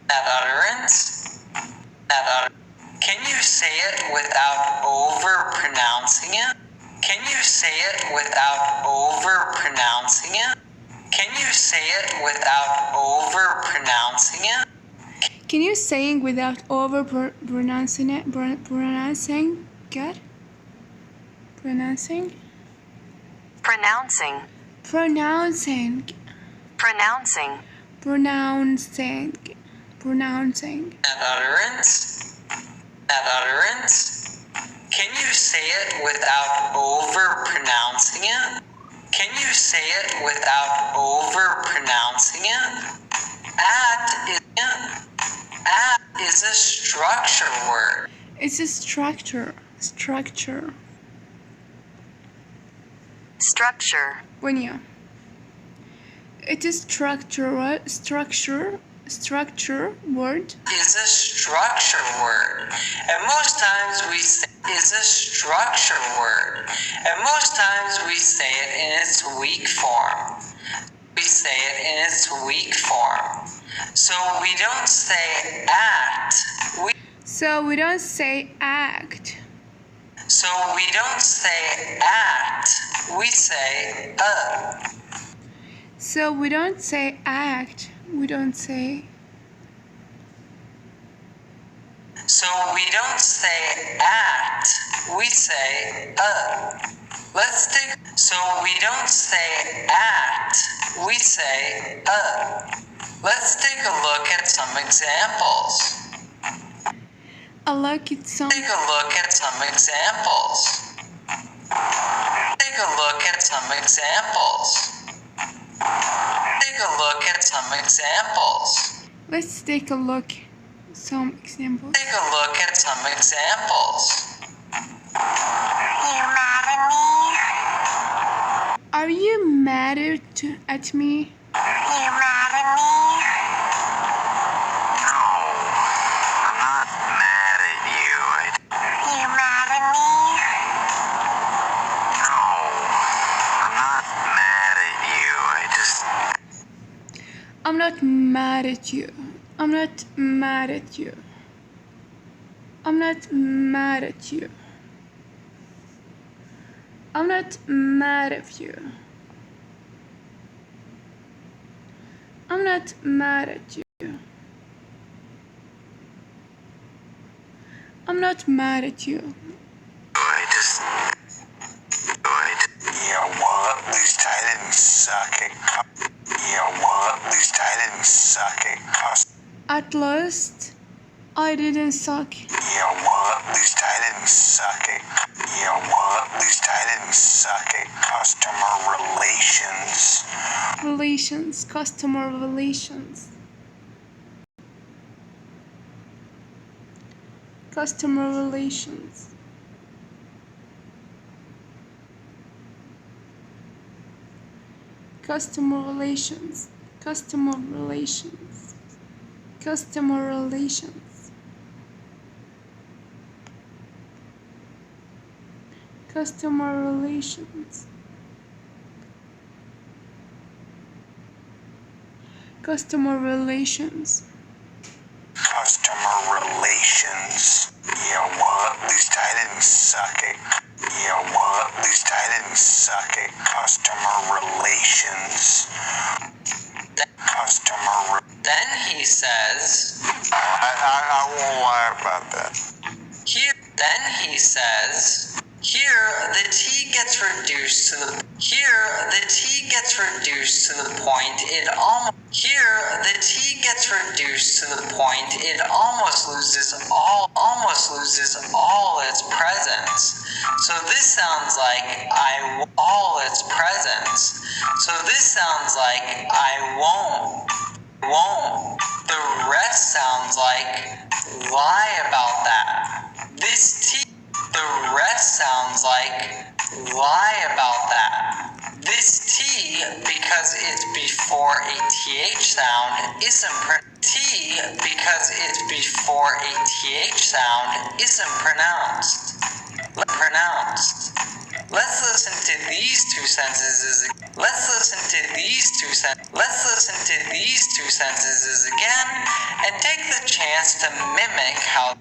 That utterance? That utter. Can you say it without over pronouncing it? Can you say it without over pronouncing it? Can you say it without over pronouncing it? Can you saying without over pronouncing it? Pronouncing? Good? Pronouncing? Pronouncing. Pronouncing. Pronouncing. Pronouncing. Pronouncing. That utterance? That utterance? Can you say it without over pronouncing it? Can you say it without over pronouncing it? At is a structure word. It's a structure. Structure. Structure. When you. It is structure. Structure word. Is a structure word. And most times we say is a structure word. And most times we say it in its weak form. We say it in its weak form. So we don't say act. So we don't say act. So we don't say act. We say So we don't say act. We don't say. So we don't say act. We say Let's take. So we don't say act. We say Let's take a look at some examples. a look at some. Take a look at some examples. Take a look at some examples. Take a look at some examples. Let's take a look at some examples. Take a look at some examples. You mad at me? Are you mad at me? You mad at me? No, I'm not mad at you. You mad at me? No, I'm not mad at you. I'm not mad at you. I'm not mad at you. I'm not mad at you. I'm not mad at you. I'm not mad at you. I'm not mad at you. Yeah, well, at least I didn't suck it. Yeah, well, at least I didn't suck it. At least I didn't suck. Yeah, well, at least I didn't suck it. Yeah, well, at least I didn't suck it. Customer relations. Relations, customer relations. Customer relations. Customer relations. Customer relations. Customer relations. Customer relations. Customer relations. Customer relations. Yeah, well, at least I didn't suck it. Yeah, well, at least I didn't suck it. Customer relations. Then he says, I won't lie about that. Then he says, here the t gets reduced to the point it almost loses all its presence. So this sounds like I won't. The rest sounds like lie about that. The rest sounds like lie about that. This T, because it's before a TH sound, isn't pronounced. Let's listen to these two sentences again and take the chance to mimic how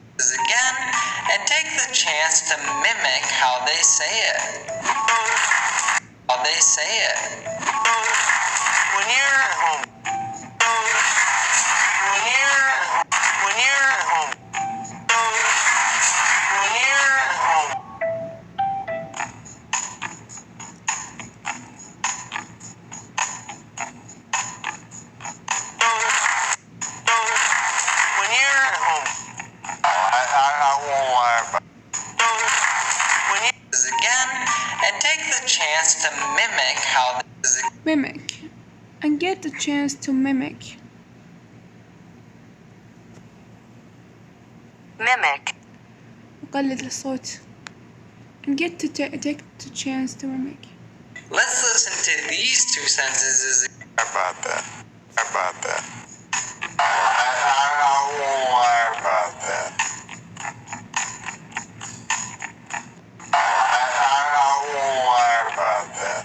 they say it. When you're at home. Mimic and get the chance to mimic. وقلد الصوت and get to take the chance to mimic. Let's listen to these two sentences. About that. I won't lie about that. I won't lie about that.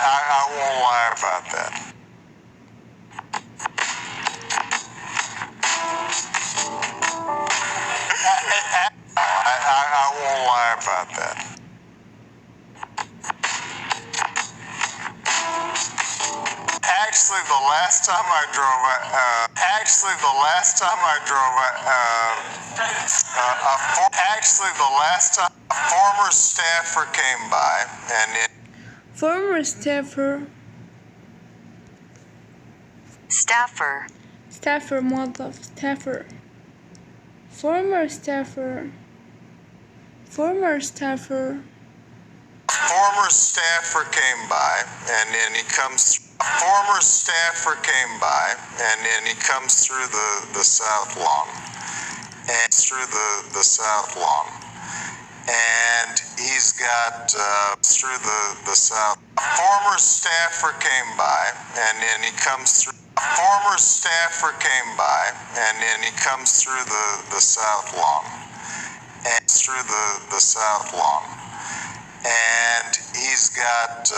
I won't lie about that. I won't lie about that. Actually, the last time I drove a former staffer came by, and Former staffer. Staffer. Staffer موظف. Staffer. Former staffer. Former staffer. Former staffer came by, and then he comes. A former staffer came by, and then he comes through the south lawn, and through the south lawn, and he's got through the south. A former staffer came by, and then he comes through. A former staffer came by, and then he comes through the south lawn, and through the south lawn. And he's got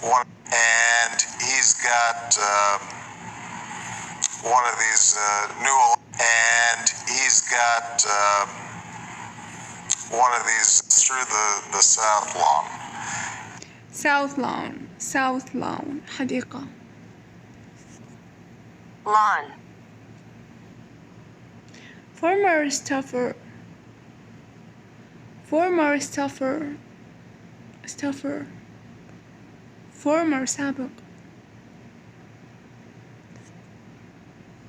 one, and he's got one of these new, and he's got one of these through the south lawn. South lawn. South lawn. حديقة. Lawn. Former staffer. Former staffer. Staffer. Former سابق.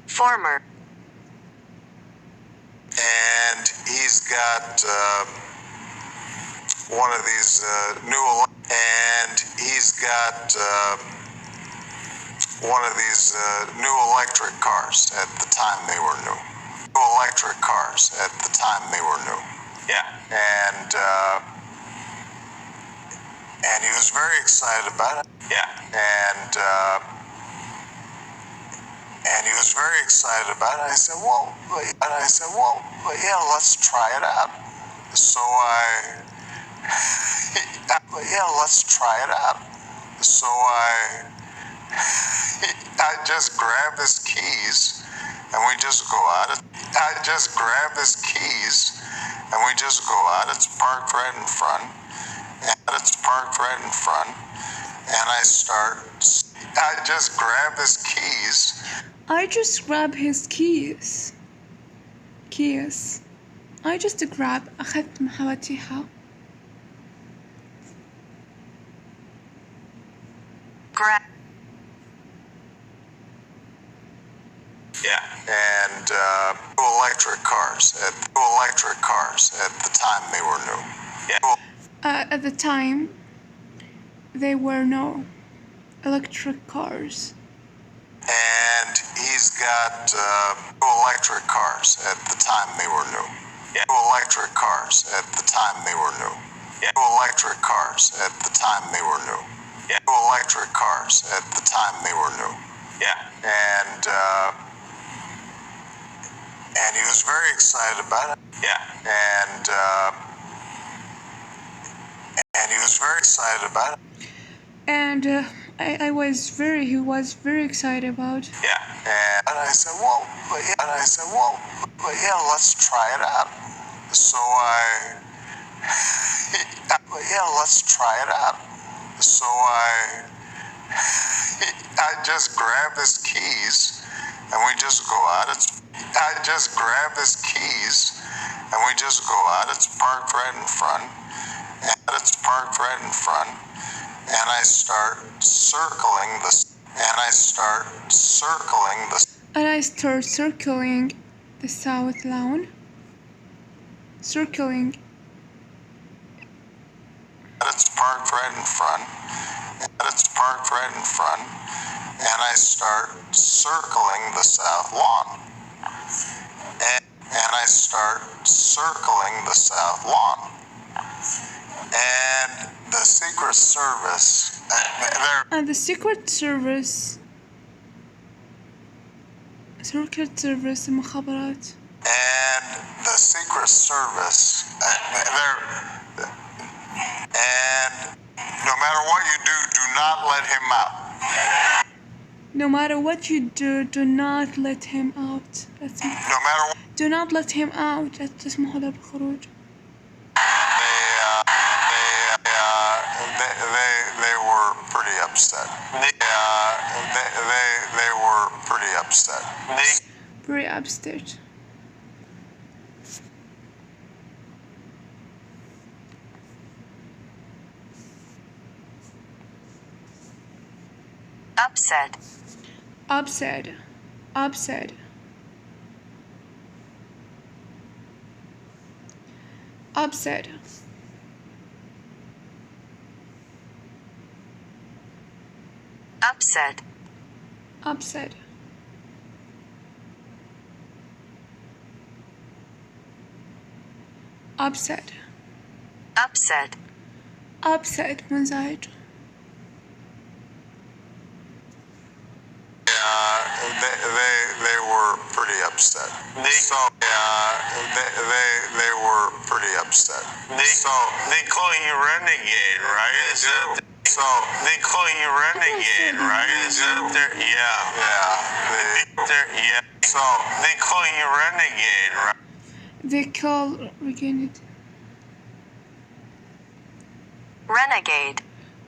Former. And he's got one of these new, and he's got one of these new electric cars at the time they were new. New electric cars at the time they were new. Yeah. And he was very excited about it. Yeah. And he was very excited about it. I said, well, yeah, let's try it out. So yeah, let's try it out. So I just grab his keys, and we just go out. I just grab his keys, and we just go out. It's parked right in front. And it's parked right in front. And I just grab his keys. I just grab his keys. Keys. I just grab. أخذت مفاتيحه. Grab. Yeah. And electric cars at the time they were new. Yeah. At the time, there were no electric cars. And he's got electric cars at the time they were new. Yeah. Electric cars at the time they were new. Yeah. Electric cars at the time they were new. Yeah. Electric cars at the time they were new. Yeah. And he was very excited about it. Yeah. And he was very excited about it. And he was very excited about. Yeah. And I said, well, yeah, let's try it out. So yeah, let's try it out. So I just grab his keys, and we just go out. I just grab his keys, and we just go out. It's parked right in front. And it's parked right in front. And I start circling this. And I start circling this. And I start circling the south lawn. Circling. And it's parked right in front. And it's parked right in front. And I start circling the south lawn. And I start circling the south lawn. And the Secret Service. And the Secret Service. المخابرات. And the Secret Service. And no matter what you do not let him out. No matter what you do not let him out. No matter what. Do not let him out. لا تسمحوا له بالخروج. They were pretty upset. They were pretty upset. Very upset. Upset. Upset. Upset. Upset. Upset. Upset. Upset. Upset. Upset منزعج. They were pretty upset. They were pretty upset. They call you renegade, right? Is it? So they call you renegade, right? Is it? Yeah. Yeah. So they call you renegade, right? They call Renegade.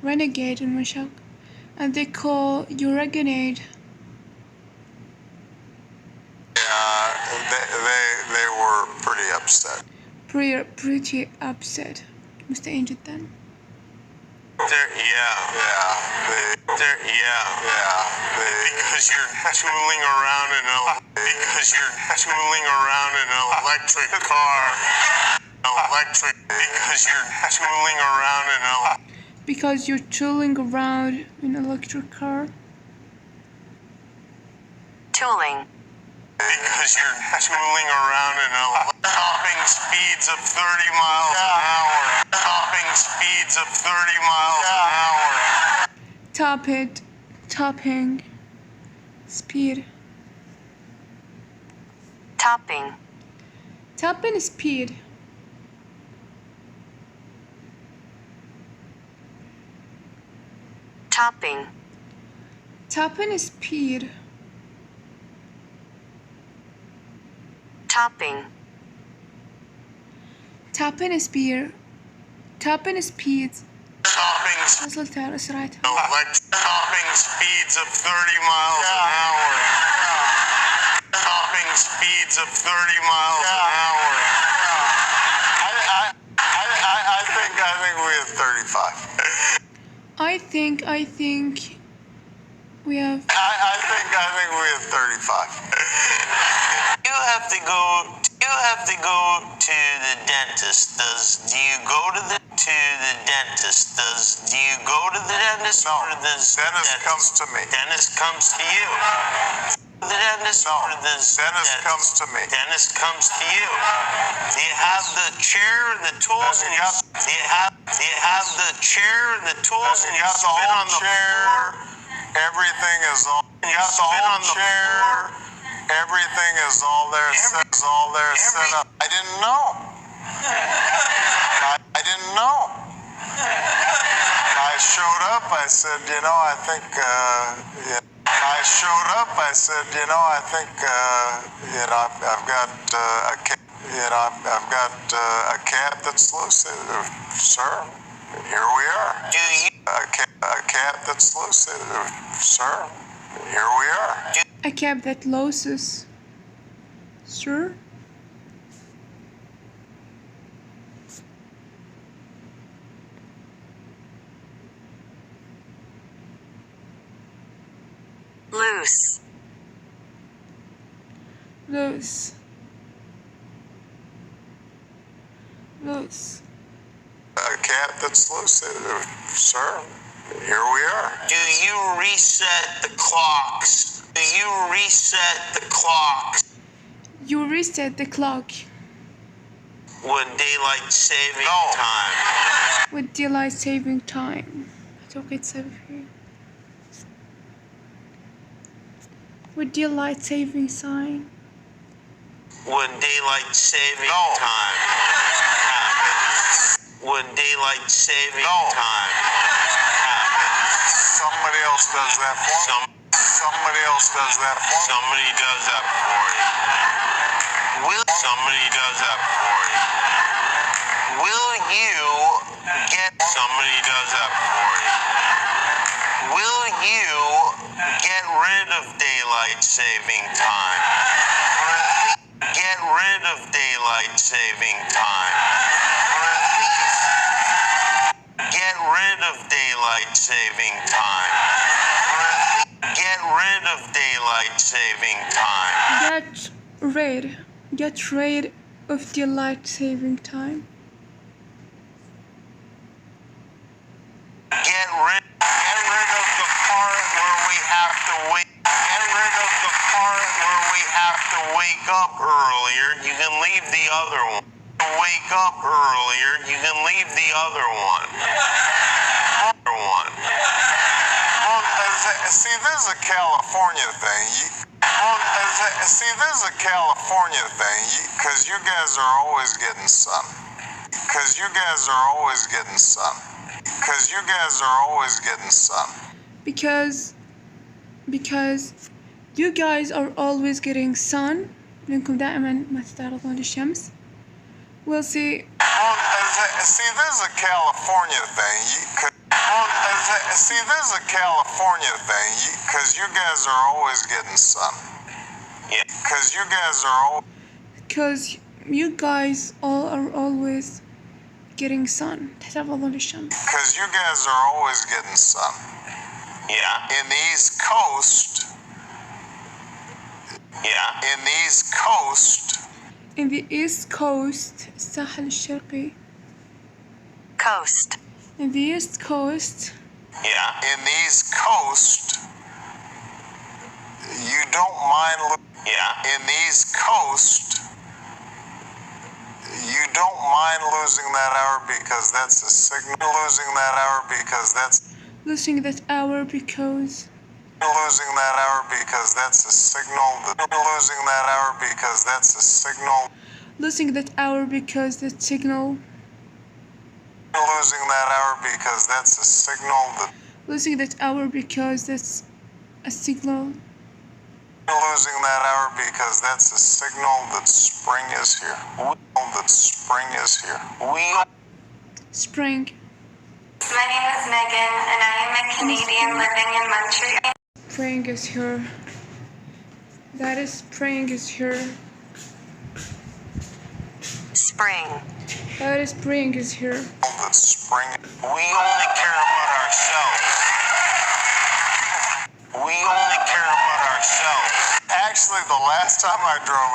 renegade المشاق. And they call you renegade. They were pretty upset. Pretty upset. مستائين جدا. Because you're tooling around in an electric car. Because you're tooling around in an electric car. Tooling. Because you're tooling around in topping speeds of 30 miles an hour. Topping speeds of 30 miles an hour. Topping. Speed. Topping. Topping speed. Topping. Topping speed. Topping. Topping speed. Topping speeds. وصلت على سرعتها. Topping speeds of 30 miles an hour. Topping speeds of 30 miles an hour. I think we have 35. I think we have. I think we have 35. You have to go to the dentist. Do you go to the dentist? No. Dentist comes to me. Dentist comes to you. The dentist. No. Dentist comes to me. Dentist comes to you. Do you have the chair and the tools? Do you have the chair and the tools? And you spit on the chair. Everything is all. You spit on the chair. Everything is all there. Set up. I didn't know. I didn't know. I showed up. I said, I think. I showed up. I said, I think. I've got a cab. I've got a cab that's loose. Sir, here we are. Do you a cab that's loose? Sir, here we are. A cab that loses. Sir? Loose. Loose. A cab that's loose. Sir, here we are. Do you reset the clocks? You reset the clock. With daylight saving time. With daylight saving time. أتوقع تسوي فيه. With daylight saving sign. When daylight saving time happens. When daylight saving time happens. Somebody else does that for me. Somebody else does that for me. Somebody does that for you. Somebody does that for you. Will you get somebody does that for you? Will you get rid of daylight saving time? Get rid of daylight saving time. Get rid of daylight saving time. Get rid of daylight saving time. Get rid of daylight saving time. Get rid of the part where we have to wake. Get rid of the part where we have to wake up earlier. You can leave the other one. Wake up earlier. You can leave the other one. See, this is a California thing. See, this is a California thing, because you guys are always getting sun. Because you guys are always getting sun. Because you guys are always getting sun. Because you guys are always getting sun. لأنكم دائما ما تتعرضون للشمس. We'll see. See, this is a California thing. See, this is a California thing, because you guys are always getting sun. Yeah. Because you guys are all. Because you guys all are always getting sun. تتعرضون للشمس. Because you guys are always getting sun. Yeah. In the East Coast. Yeah. In the East Coast. In the East Coast, الساحل الشرقي. Coast. In the East Coast. Yeah. In the East Coast, you don't mind. Yeah. In the East Coast, you don't mind losing that hour because that's a signal. Losing that hour because that's. Losing that hour because. Losing that hour because that's a signal. Losing that hour because that's a signal. Losing that hour because that signal. Losing that hour because that's a signal that. Losing that hour because that's a signal. Losing that hour because that's a signal that spring is here. That spring is here. Spring. My name is Megan, and I am a Canadian living in Montreal. Spring is here. That is spring is here. Spring. That is spring is here. That spring. We only care about ourselves. We only care about ourselves. Actually, the last time I drove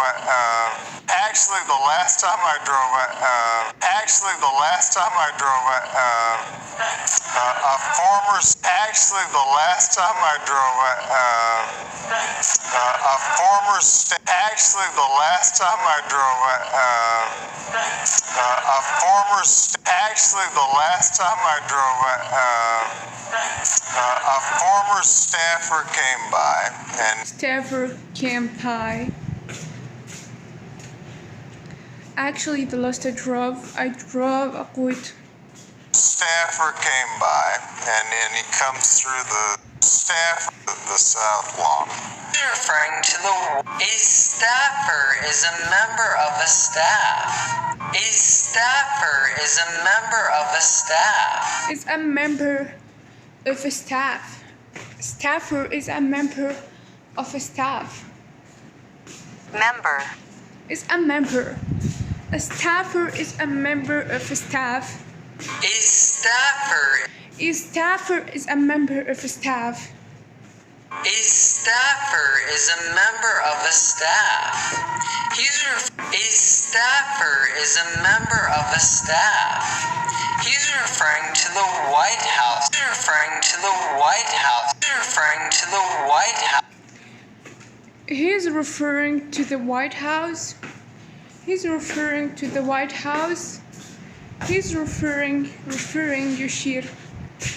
a former staffer came by and Actually, the last I drove أقود. Staffer came by and then he comes through the South Lawn. Referring to a staffer is a member of a staff. A staffer is a member of a staff. Is a member of a staff. Staffer is a member of a staff. Member. Is a member. A staffer is a member of a staff. A staffer. A staffer is a member of a staff. A staffer is a member of a staff. A staffer is a member of a staff. He's referring to the White House. He's referring to the White House. He's referring to the White House. He's referring to the White House. He's referring to the White House. He's referring يشير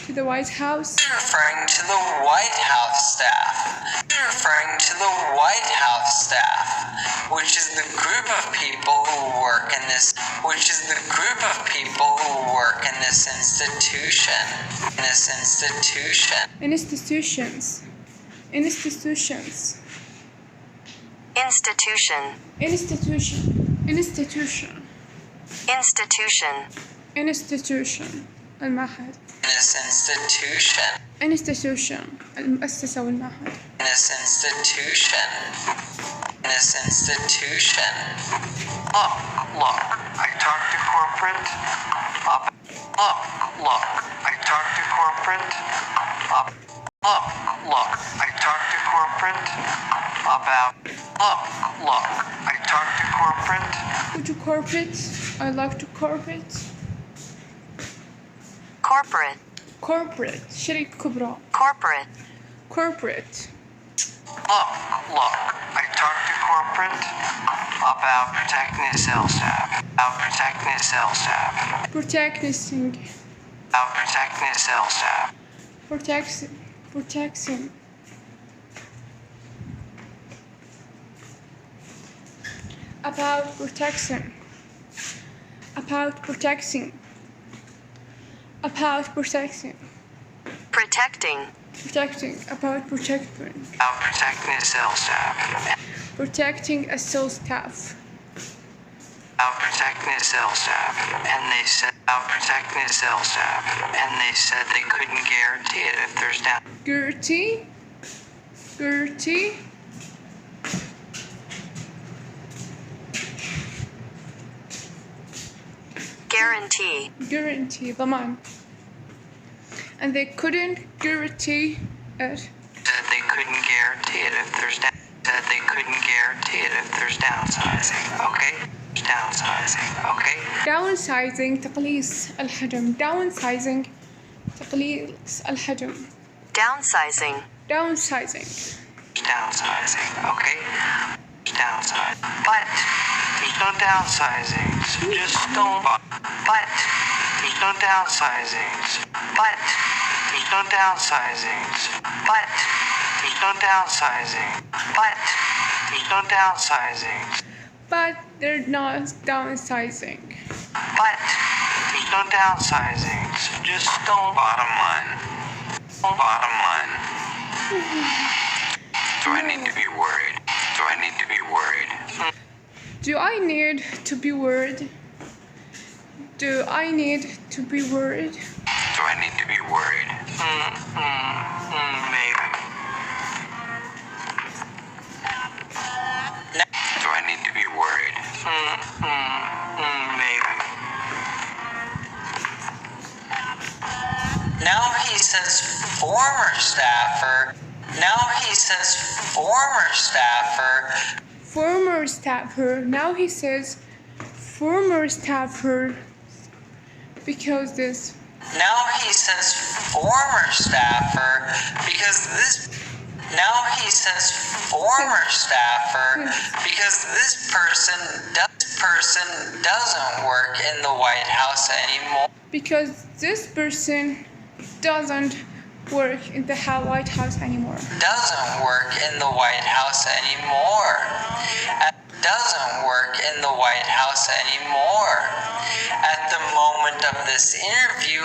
to the White House. He's referring to the White House staff. He's referring to the White House staff, which is the group of people who work in this. Which is the group of people who work in this institution. In this institution. Institutions. Institutions. Institution. Institution. Institution. Institution. Institution. المعهد. This institution. Institution. المؤسسة والمعهد. This institution. This institution. Look, I talked to corporate. Look, I talked to corporate. look. I talked to corporate about, look. I talked to corporate. Would you corporate? I like to corporate. Corporate. Corporate. شركة كبرى. Corporate. Corporate. Look. I talked to corporate about protecting the sales staff. About protecting the sales staff. Protecting. About protecting the sales staff. Protection. About protection. About protection. About protection. Protecting. Protecting. About protecting. About protecting the sales staff. Protecting a sales staff. About protecting the sales staff. And they said about protecting the sales staff. And they said they couldn't guarantee it if there's down. Gertie. Guarantee ضمان. And they couldn't guarantee it. Said they couldn't guarantee it if there's down. Said they couldn't guarantee it if there's downsizing. Okay? Downsizing. Okay? Downsizing تقليص الحجم. Downsizing تقليص الحجم. Downsizing. Downsizing. Downsizing. Okay? Downsizing. But there's no downsizing. So just don't. But there's no downsizing. But there's no downsizing. But there's no downsizing. But there's no downsizing. But they're not downsizing. But there's no downsizing. So just don't. Bottom line. Do I need to be worried? Do I need to be worried? Do I need to be worried? Do I need to be worried? Do I need to be worried? Maybe. Do I need to be worried? Maybe. Now he says former staffer. Now he says former staffer. Former staffer. Now he says former staffer. Because this. Now he says former staffer because this. Now he says former staffer because this person doesn't work in the White House anymore. Because this person doesn't work in the White House anymore. Doesn't work in the White House anymore. Doesn't work in the White House anymore. At the moment of this interview,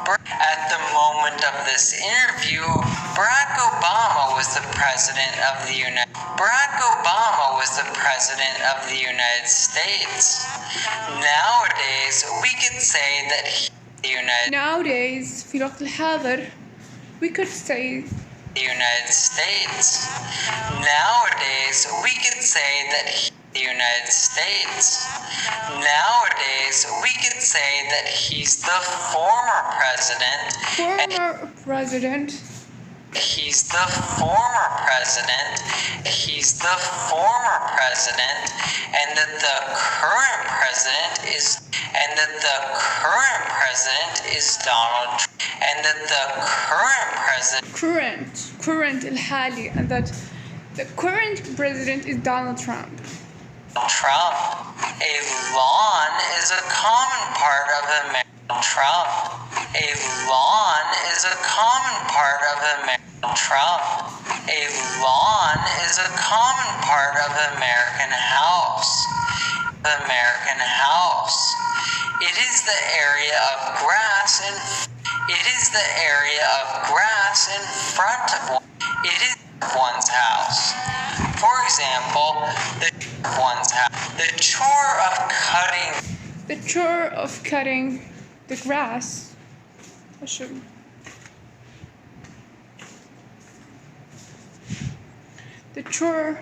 Barack Obama was the president of the United States. Nowadays, we could say that Nowadays, في الوقت الحاضر, we could say the United States. Nowadays, we could say that the United States. Nowadays, we could say that he's the former president. He's the former president. And that the current president is Donald Trump. And that the current الحالي, and that the current president is Donald Trump. A lawn is a common part of American It is the area of grass in front of one's house. For example, the chore of cutting the grass. The chore.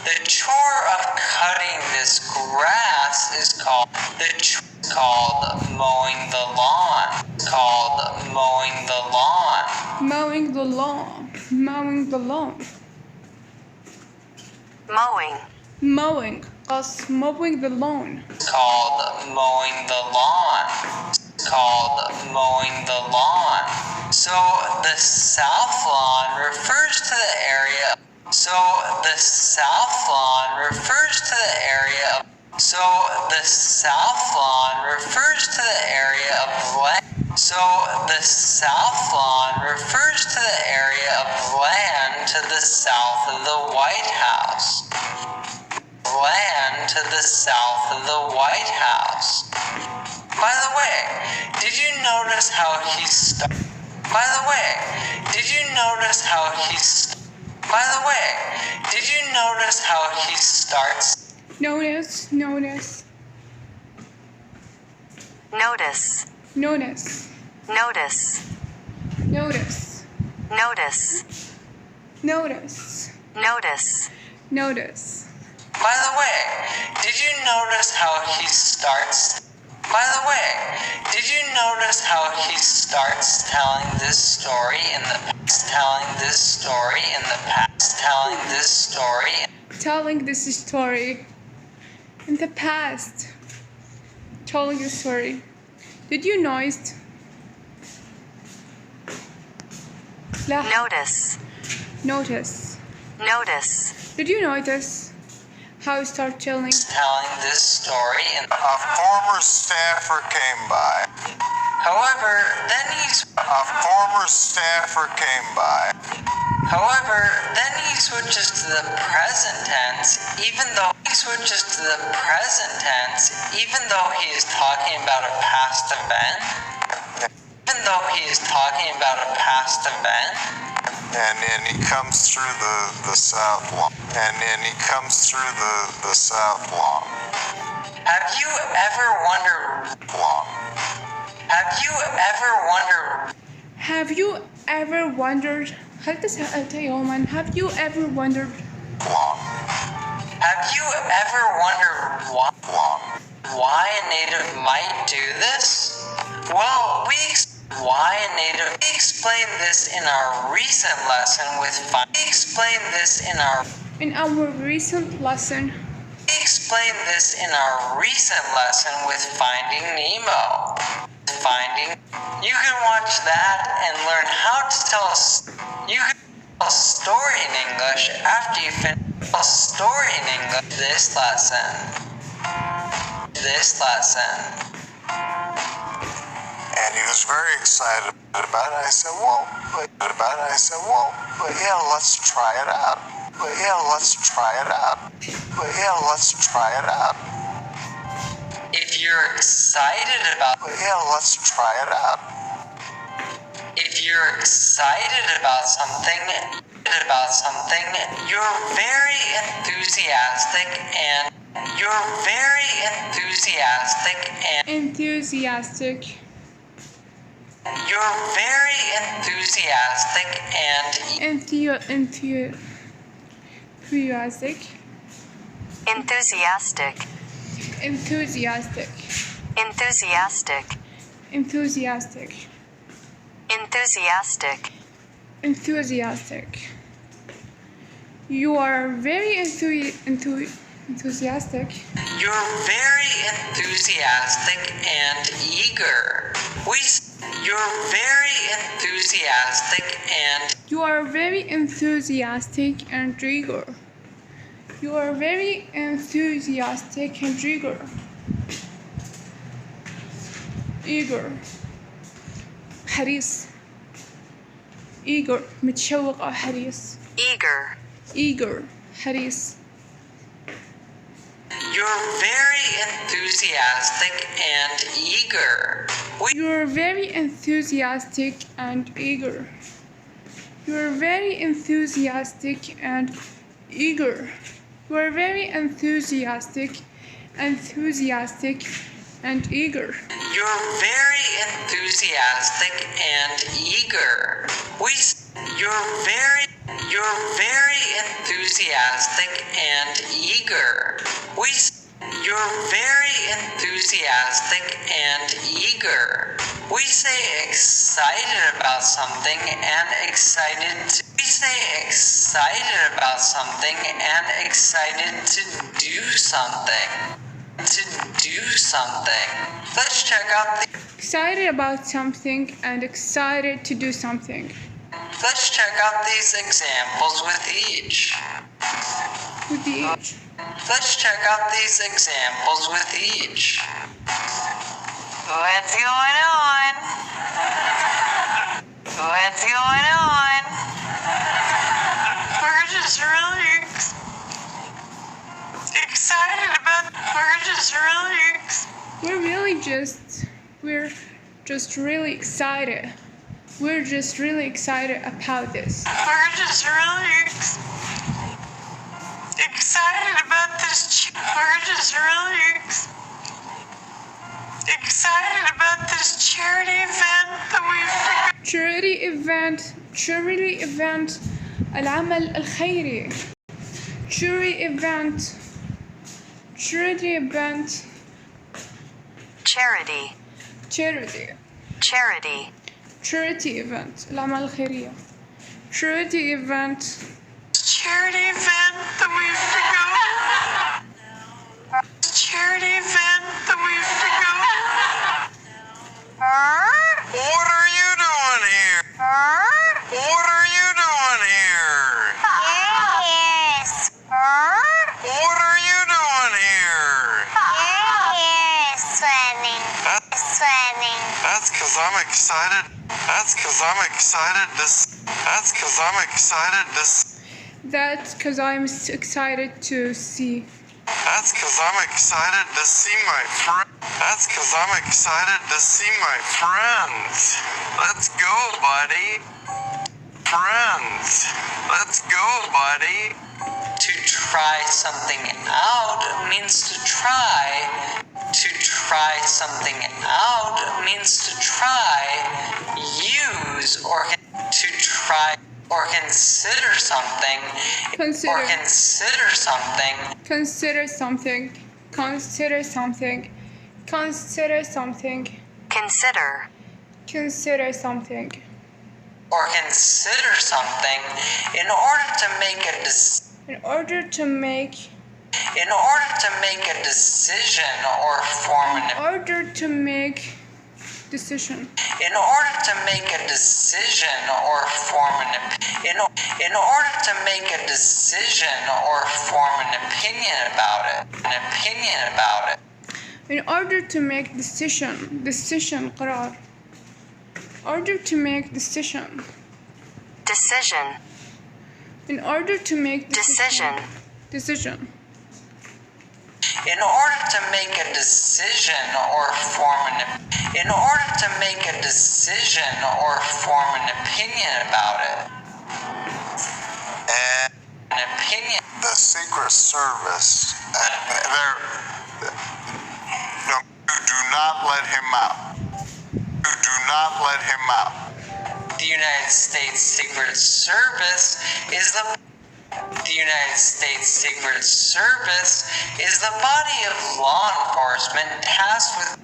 The chore of cutting this grass is called mowing the lawn. Mowing the lawn. Mowing the lawn. Mowing the lawn. Mowing. Mowing. Us mowing the lawn. Called mowing the lawn. Mowing the lawn. So the south lawn refers to the area. So the south lawn refers to the area of. So the south lawn refers to the area of land. So the south lawn refers to the area of land to the south of the White House. Land to the south of the White House. By the way, did you notice how he started? By the way, did you notice how he By the way, did you notice how he starts? Notice. Notice. Notice. Notice. Notice. Notice. Notice. Notice. Notice. By the way, did you notice how he starts? By the way, did you notice how he starts telling this story in the past? Telling this story in the past. Telling this story. Telling this story in the past. Telling a story. Did you notice? Notice. Notice. Notice. Did you notice how he started telling? Telling this story in. A former staffer came by. However, then he switches to the present tense, even though he is talking about a past event. And then he comes through the south lawn. Have you ever wondered? Have you ever wondered? هل تسألت يوما have you ever wondered why a native might do this? Well, we explained this in our recent lesson with in our recent lesson Finding Nemo. You can watch that and learn how to tell you can tell a story in English after you finish this lesson. And he was very excited about it. I said, well, but yeah, let's try it out. If you're excited about something, you're very enthusiastic and enthusiastic You are very enthusiastic. You're very enthusiastic and eager. You're very enthusiastic and You are very enthusiastic and eager. You are very enthusiastic and eager. حريص. eager متشوق أو حريص. Eager. حريص. You're very enthusiastic and eager. You are very enthusiastic and eager. You are very enthusiastic and eager. You are very enthusiastic and eager. You're very enthusiastic and eager. You're very enthusiastic and eager. You're very enthusiastic and eager. We say excited about something and excited to do something. Let's check out Excited about something and excited to do something. Let's check out these examples with each. Let's check out these examples with each. What's going on? What's going on? We're just really excited about. We're just really excited. We're just really excited about this. We're just really excited about this. We're just really excited about this charity event that we've Charity event العمل الخيري. Charity event Charity. Charity event الأعمال الخيرية. Charity event that we've to go. Charity event that we've to go. What are you doing here? What are you doing here? Yes. What are you doing here? Swimming. That's because I'm excited. That's because I'm excited to see That's because I'm excited to see. That's because I'm excited to see my friend. That's because I'm excited to see my friends. Let's go, buddy. Friends. Let's go, buddy. To try something out means to try. To try something out means to try, use, or to try or consider something. Consider. Or consider something. Consider something. Consider something. Consider something. Consider. Consider something. Or consider something in order to make a In order to make a decision or form an In order to make decision. In order to make a decision or form an in order to make a decision or form an opinion about it. In order to make decision قرار. Order to make decision. Decision. In order to make decision. In order to make a decision or form an opinion about it. An opinion. The Secret Service. Do not let him out. Do not let him out. The United States Secret Service is the body of law enforcement tasked with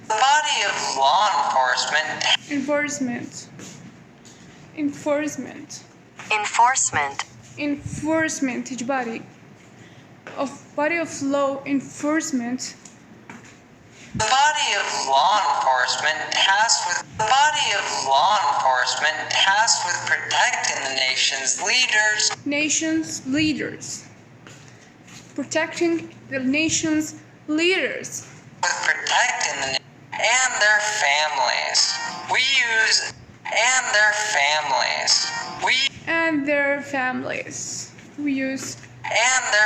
enforcement إجباري of body of law enforcement. The body of law enforcement tasked with protecting the nation's leaders. Protecting the nation's leaders. With protecting and their families. We use and their families. And their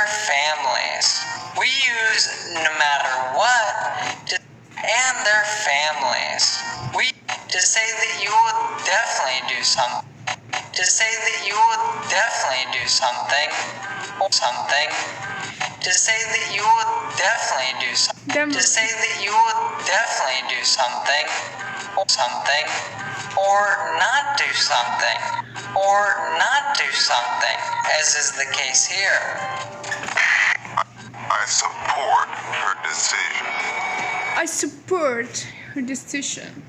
families. We use no matter what. And their families. To say that you will definitely do something. to say that you would definitely do something, to say that you would definitely do something, or not do something, or not do something, as is the case here. I support her decision. I support her decision.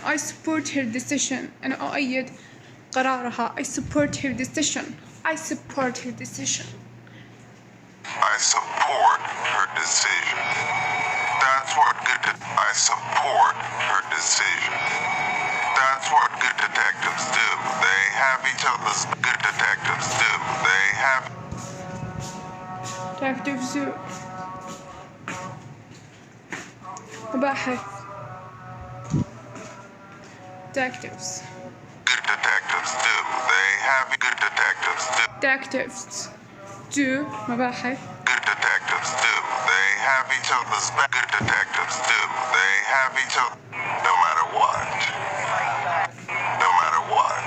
I support her decision. أنا أؤيد قرارها. I support her decision. I support her decision. I support her decision. That's what I support her decision. That's what good detectives do. They have each other's good detectives do. They have detectives do. مباحث. Detectives. Good detectives do. They have good detectives do. Detectives do. مباحث. Good detectives do. They have each other's back. Good detectives do. They have each other no matter what. No matter what.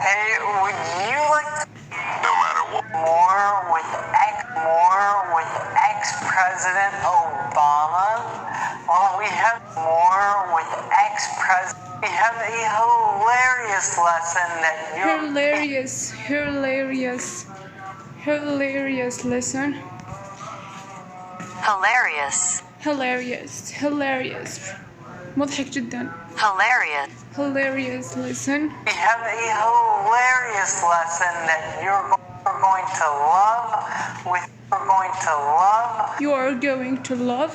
Hey, would you like No matter what. more with ex-President Obama? Well, we have more with ex-President. We have a hilarious lesson that you're... hilarious lesson. hilarious مضحك جدا. hilarious lesson. We have a hilarious lesson that you're going to love. You are going to love.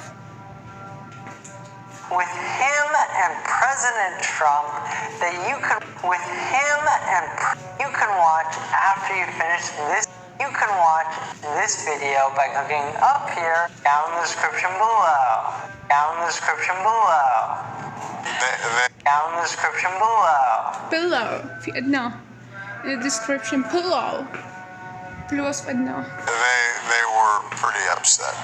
With him and President Trump that you can watch after you finish this. You can watch this video by clicking up here, down in the description below. Down in the description below. Down in the description below. below في أدناه. in the description below. في الوصف أدناه. They were pretty upset.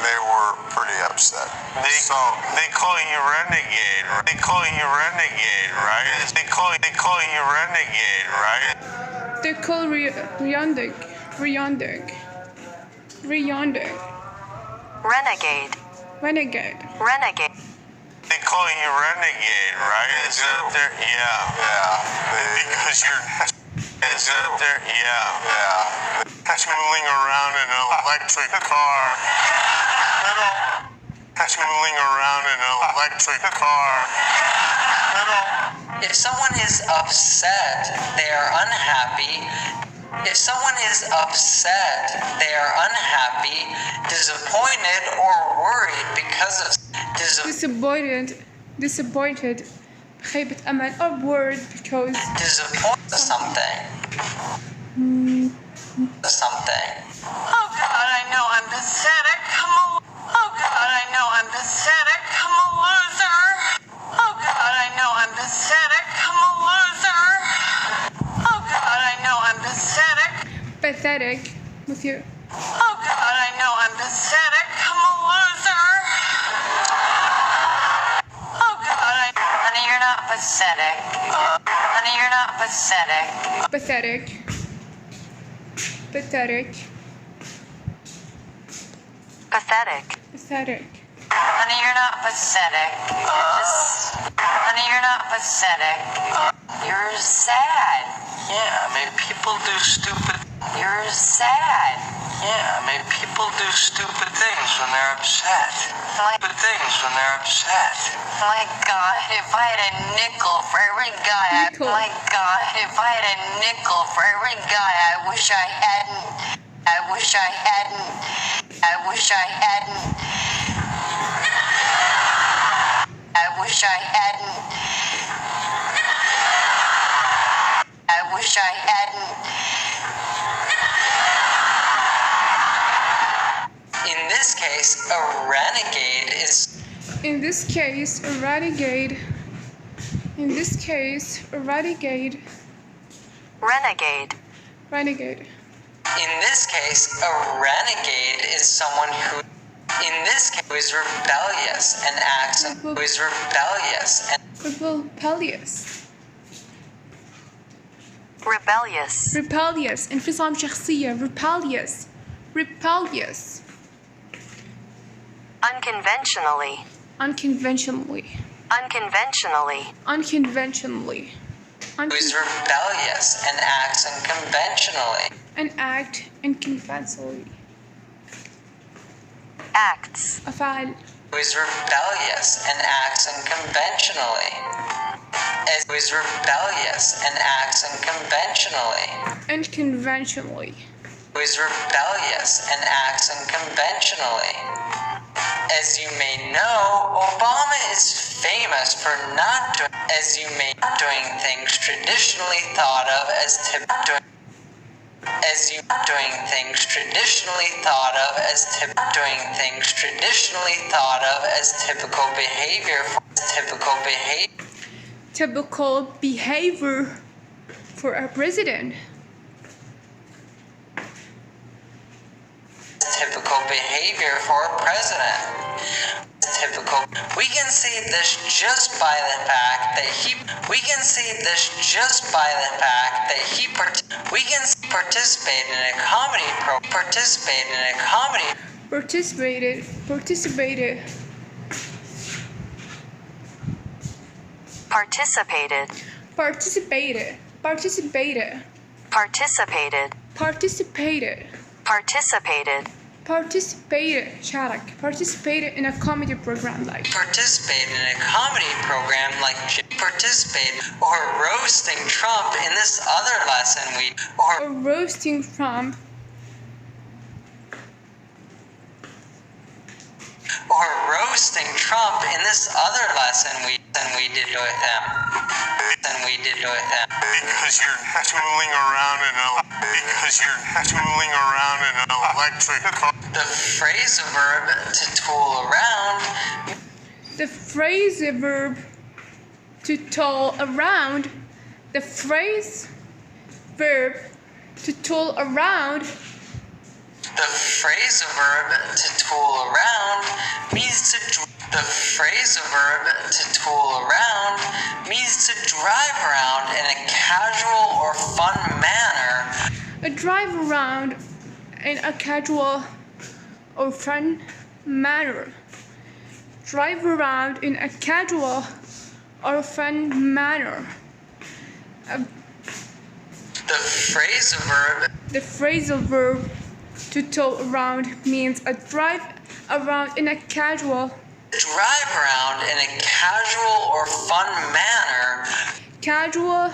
They were pretty upset. They call you renegade. They call you renegade, right? They call you renegade, right? They call Ryandeg. Renegade. They call you renegade, right? Is that there? Yeah. Because you're. Is that there? Yeah. Tooling around in an electric car. Tooling around in an electric car. If someone is upset, they are unhappy. If someone is upset, they are unhappy, disappointed, or worried because of disappointed بخيبة أمل or worried because disappointed something. Oh God, I know I'm pathetic. Oh God, I know I'm pathetic. I'm a loser. Oh God, I know I'm pathetic. I'm a loser. Oh God, I know I'm pathetic. pathetic with you. Oh God, I know I'm pathetic. I'm a loser. Oh God, honey, you're not pathetic. Honey, you're not pathetic. Pathetic. Honey, you're not pathetic. Honey, you're not pathetic. You're sad. Yeah, I mean, people do stupid. You're sad. Yeah, I mean, people do stupid things when they're upset. My God, if I had a nickel for every guy, my God, if I had a nickel for every guy I wish I hadn't. I wish I hadn't. I wish I hadn't. I wish I hadn't. I wish I hadn't. In this case, a renegade is. In this case, a renegade. In this case, a renegade is someone who. In this case, who is rebellious and acts. Who is rebellious and. Rebellious. rebellious, rebellious انفصام شخصية rebellious rebellious unconventionally, unconventionally unconventionally, unconventionally Who is rebellious and acts unconventionally. and act unconventionally acts, أفعال Who is rebellious and acts unconventionally. Who is rebellious and acts unconventionally. unconventionally Who is rebellious and acts unconventionally. As you may know, Obama is famous for not doing things traditionally thought of as typical. Doing things traditionally thought of as typical behavior. typical behavior for a president Typical behavior for a president. We can see this just by the fact that he participated in a comedy participated participated, participated participated, participated شارك participated in a comedy program like participate or roasting Trump in this other lesson or roasting Trump in this other lesson we did with him. Because you're tooling around in an electric car. The phrasal verb to tool around the phrasal verb to tool around the phrase verb to tool around The phrasal verb to tool around means to drive around in a casual or fun manner. a drive around in a casual or fun manner drive around in a casual or fun manner The phrasal verb to tool around means a drive around in a casual or fun manner. casual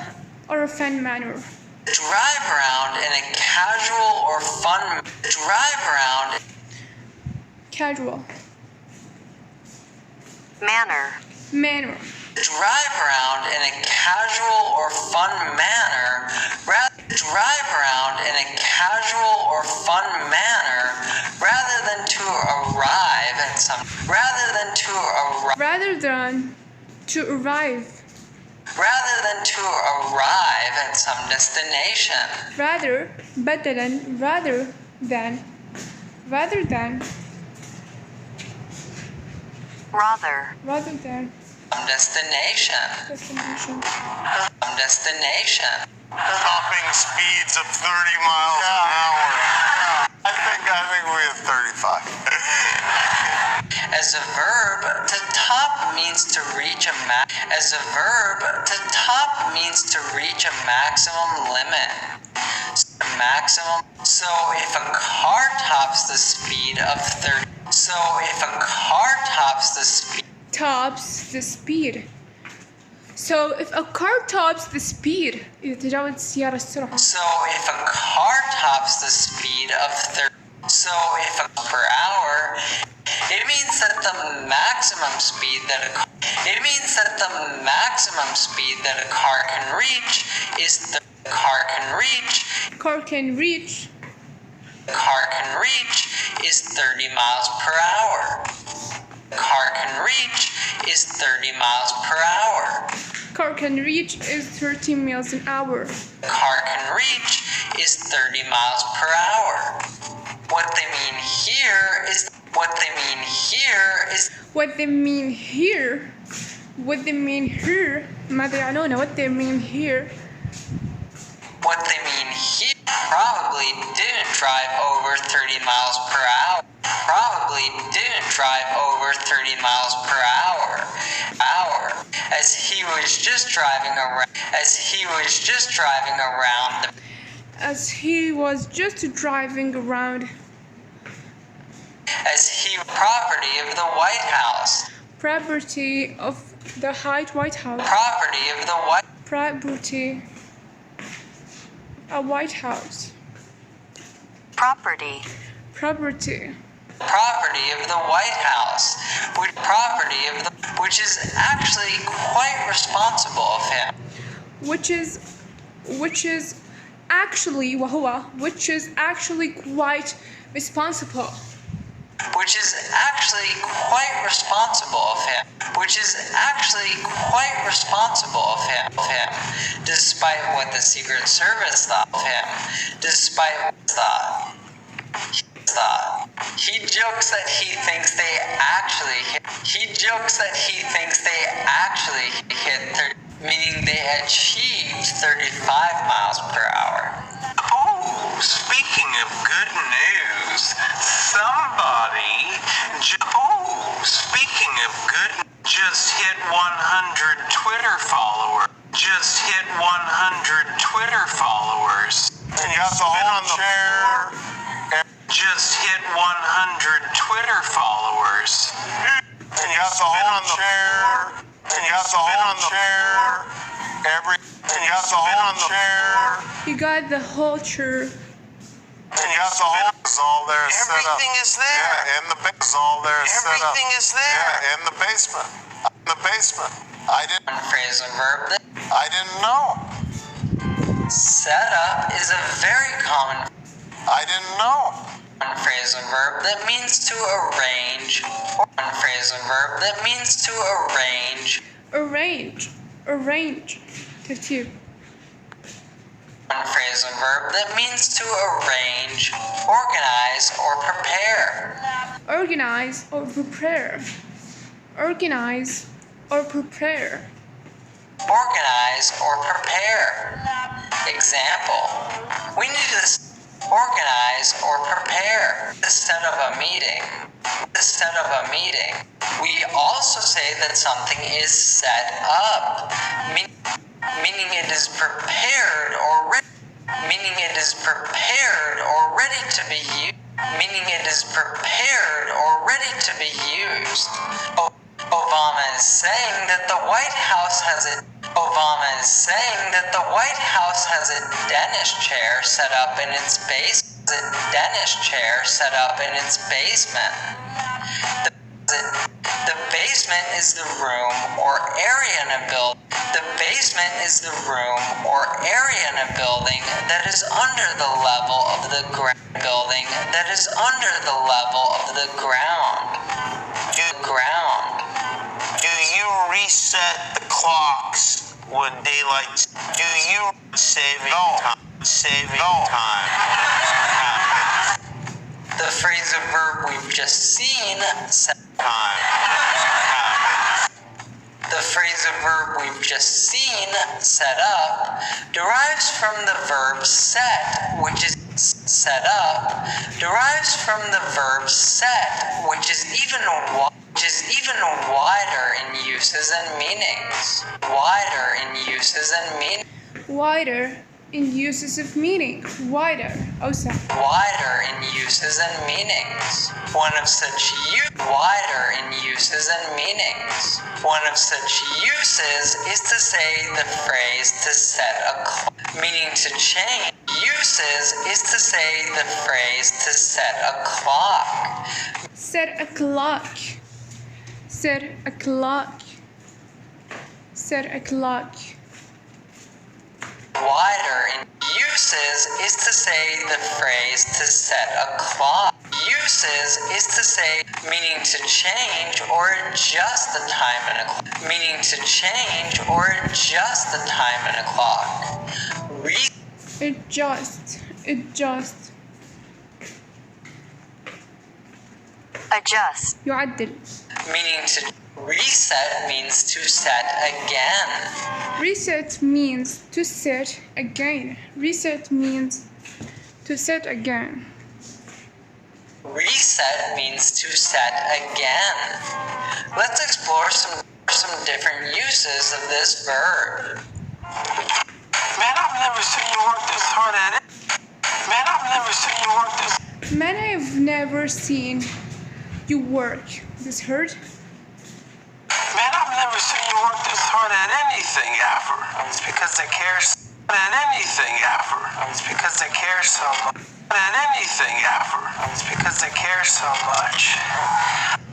or fun manner Drive around in a casual or fun casual manner, manner drive around in a casual or fun manner rather than to arrive at some destination. rather than Destination. Topping speeds of 30 miles an hour. I think we have 35. As a verb, to top means to reach a maximum limit. So if a car tops the speed of 30, So if a car tops the speed إذا تجاوز السيارة السرعة per hour, it means that the maximum speed that a car can reach is 30 miles per hour. Car can reach is 30 miles per hour. Car can reach is 30 miles an hour. Car can reach is 30 miles per hour. What they mean here is ماذا يعنون what they mean here What they mean here probably didn't drive over 30 miles per hour. Probably didn't drive over 30 miles per hour. As he was just driving around. As he was just driving around. As he was just driving around. As he property of the White House. Property of the White House. Property of the White. Property. A White House. Property. Property. Property of the White House, which is actually quite responsible of him. Which is actually quite responsible. Which is actually quite responsible of him. Which is actually quite responsible of him. Despite what the Secret Service thought of him. Despite what thought. He jokes that he thinks they actually hit. He jokes that he thinks they actually hit 30, meaning they achieved 35 miles per hour. Oh, speaking of good news, just hit 100 Twitter followers. Just hit 100 Twitter followers. And you have to hold on the chair. Just hit 100 Twitter followers. And you have to hold on the chair. And you have to hold on the chair. And you have to hold on the chair. You got the whole chair. And you have to hold is all there is set up. Everything is there. Yeah, and the basement is all there is set up. Everything is there. Yeah, in the basement. In the basement. I didn't. One phrase and verb. I didn't know. Set up is a very common. I didn't know. One phrase and verb that means to arrange. One phrase and verb that means to arrange. Arrange. ترتيب. One phrase and verb that means to arrange, organize, or prepare. Organize or prepare. Organize or prepare. Organize or prepare. Example. We need to organize or prepare the set of a meeting. The set of a meeting. We also say that something is set up, meaning it is prepared or ready. Meaning it is prepared or ready to be used. Meaning it is prepared or ready to be used. Obama is saying that the White House has a dentist chair set up in its basement. The basement is the room or area in a building. The basement is the room or area in a building that is under the level of the ground. Do you reset the clocks when daylight? Do you saving time? The phrasal verb we've just seen set Time. The phrasal verb we've just seen, set up, derives from the verb set, which is set up, derives from the verb set, which is even wider in uses and meanings. Wider in uses of meaning. Wider. أوسع. Wider in uses and meanings. One of such wider in uses and meanings. One of such uses is to say the phrase to set a clock, meaning to change. Uses is to say the phrase to set a clock. Set a clock. Wider in uses is to say the phrase to set a clock. Uses is to say meaning to change or adjust the time in a clock. Meaning to change or adjust the time in a clock. Adjust. Adjust. يعدل. Meaning to Reset means to set again. Reset means to set again. Reset means to set again. Reset means to set again. Let's explore some different uses of this verb. Man, I've never seen you work this hard at it. Man, I've never seen you work this. Man, I've never seen you work this hard. Man, I've never seen you work this hard at anything ever. It's because they care so at anything ever. It's because they care so much. At anything ever. It's because they care so much.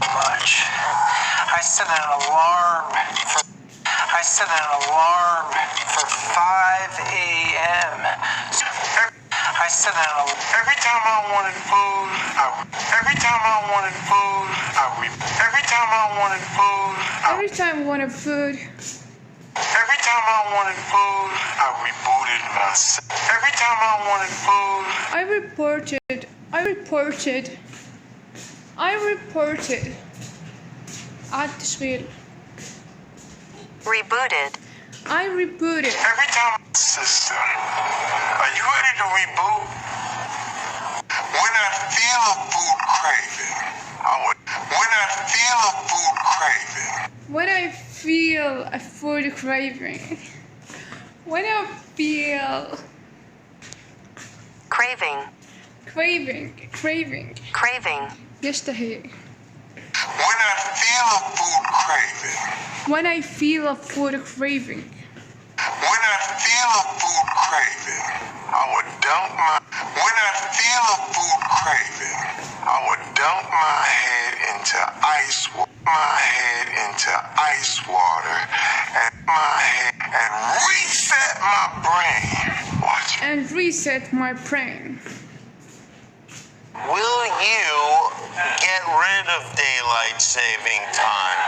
I set an alarm for 5 a.m. I set an alarm. Every time I wanted food, every time I wanted food, every time I wanted food, Every time I wanted food, every time I wanted food, I rebooted myself. Every time I wanted food, I reported التشغيل. Rebooted. I rebooted. every time. Sister, are you ready to reboot? When I feel a food craving, when I feel a food craving. When I feel a food craving. When I feel Craving. craving. Craving. يشتهي. When I feel a food craving. When I feel a food craving. When I feel a food craving, I would dump my. When I feel a food craving, I would dump my head into ice water, and reset my brain. Watch. And reset my brain. Will you get rid of daylight saving time?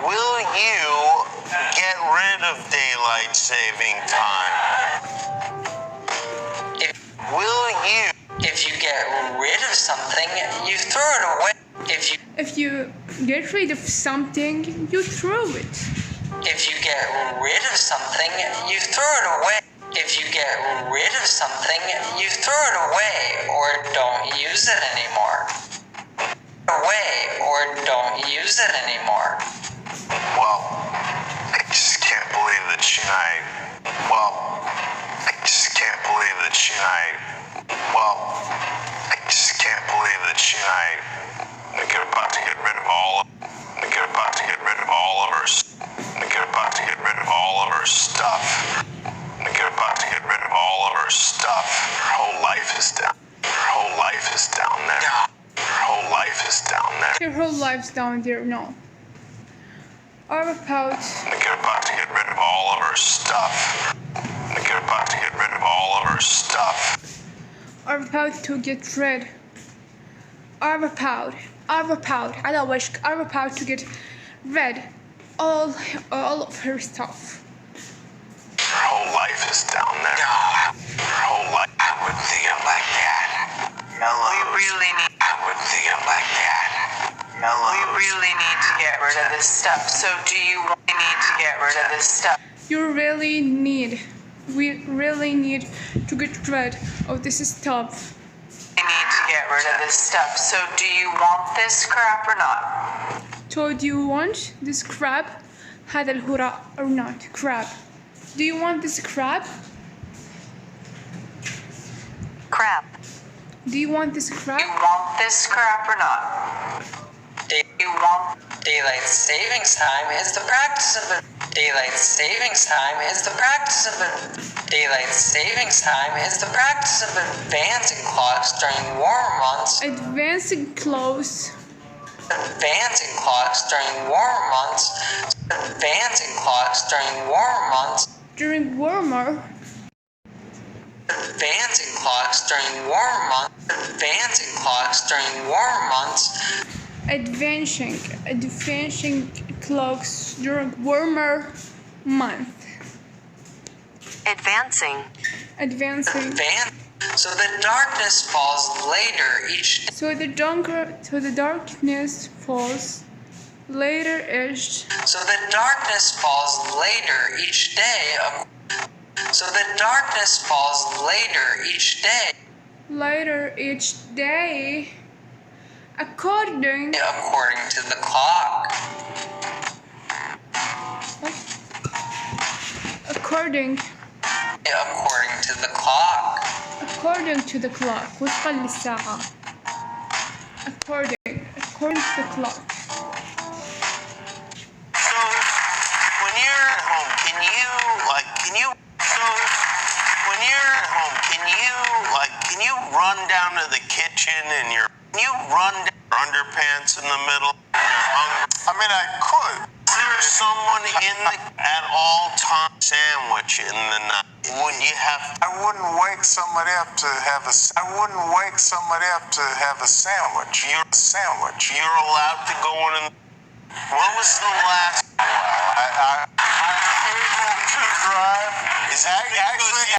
Will you get rid of daylight saving time? If you get rid of something, you throw it away. If you get rid of something, you throw it. If you get rid of something, you throw it away. If you get rid of something, you throw it away or don't use it anymore. Well, I just can't believe that she and I. Well, I just can't believe that she and I. Well, I just can't believe that she and I. They're about to get rid of all of. They're about to get rid of all of her. They're about to get rid of all of her stuff. They're about to get rid of all of her stuff. Her whole life is down. Her whole life is down there. Her whole life is down there. Your whole life's down there. No. I'm about. They're about to get rid of all of her stuff. They're about to get rid of all of her stuff. I'm about to get rid. I'm about على وشك. I'm about to get rid all of her stuff. Her whole life is down there. Her whole life. I wouldn't think it like that. Hello. We really need. I wouldn't think it like that. Hello. We really need to get rid of this stuff. So do you need to get rid of this stuff? We really need to get rid of this stuff. We need to get rid of this stuff. So do you want this crap or not? So do you want this crab? هذا الهراء or not? Crab. Do you want this crab? Crap. Do you want this crab? You want this crap or not? You want Daylight savings time is the practice of a daylight savings time is the practice of a daylight savings time is the practice of advancing clocks during warm months. Advancing clocks. Advancing clocks during warm months. Advancing clocks during warm months. During warmer. Advancing clocks during warm months. Advancing clocks during warm months. Advancing clocks during warmer month. Advancing. So the darkness falls later each day. So the darkness falls later each So the darkness falls later each day. So the darkness falls later each day. according According to the clock. according According to the clock. according to the clock وفقا للساعة according to the clock. So, when you're at home, can you run down to the kitchen and can you run down your underpants in the middle? You're hungry. I mean, I could. There's someone at all time sandwich in the night. When you have, I wouldn't wake somebody up to have a sandwich. you're allowed to go in. When was the last? I'm able to drive. Is that actually?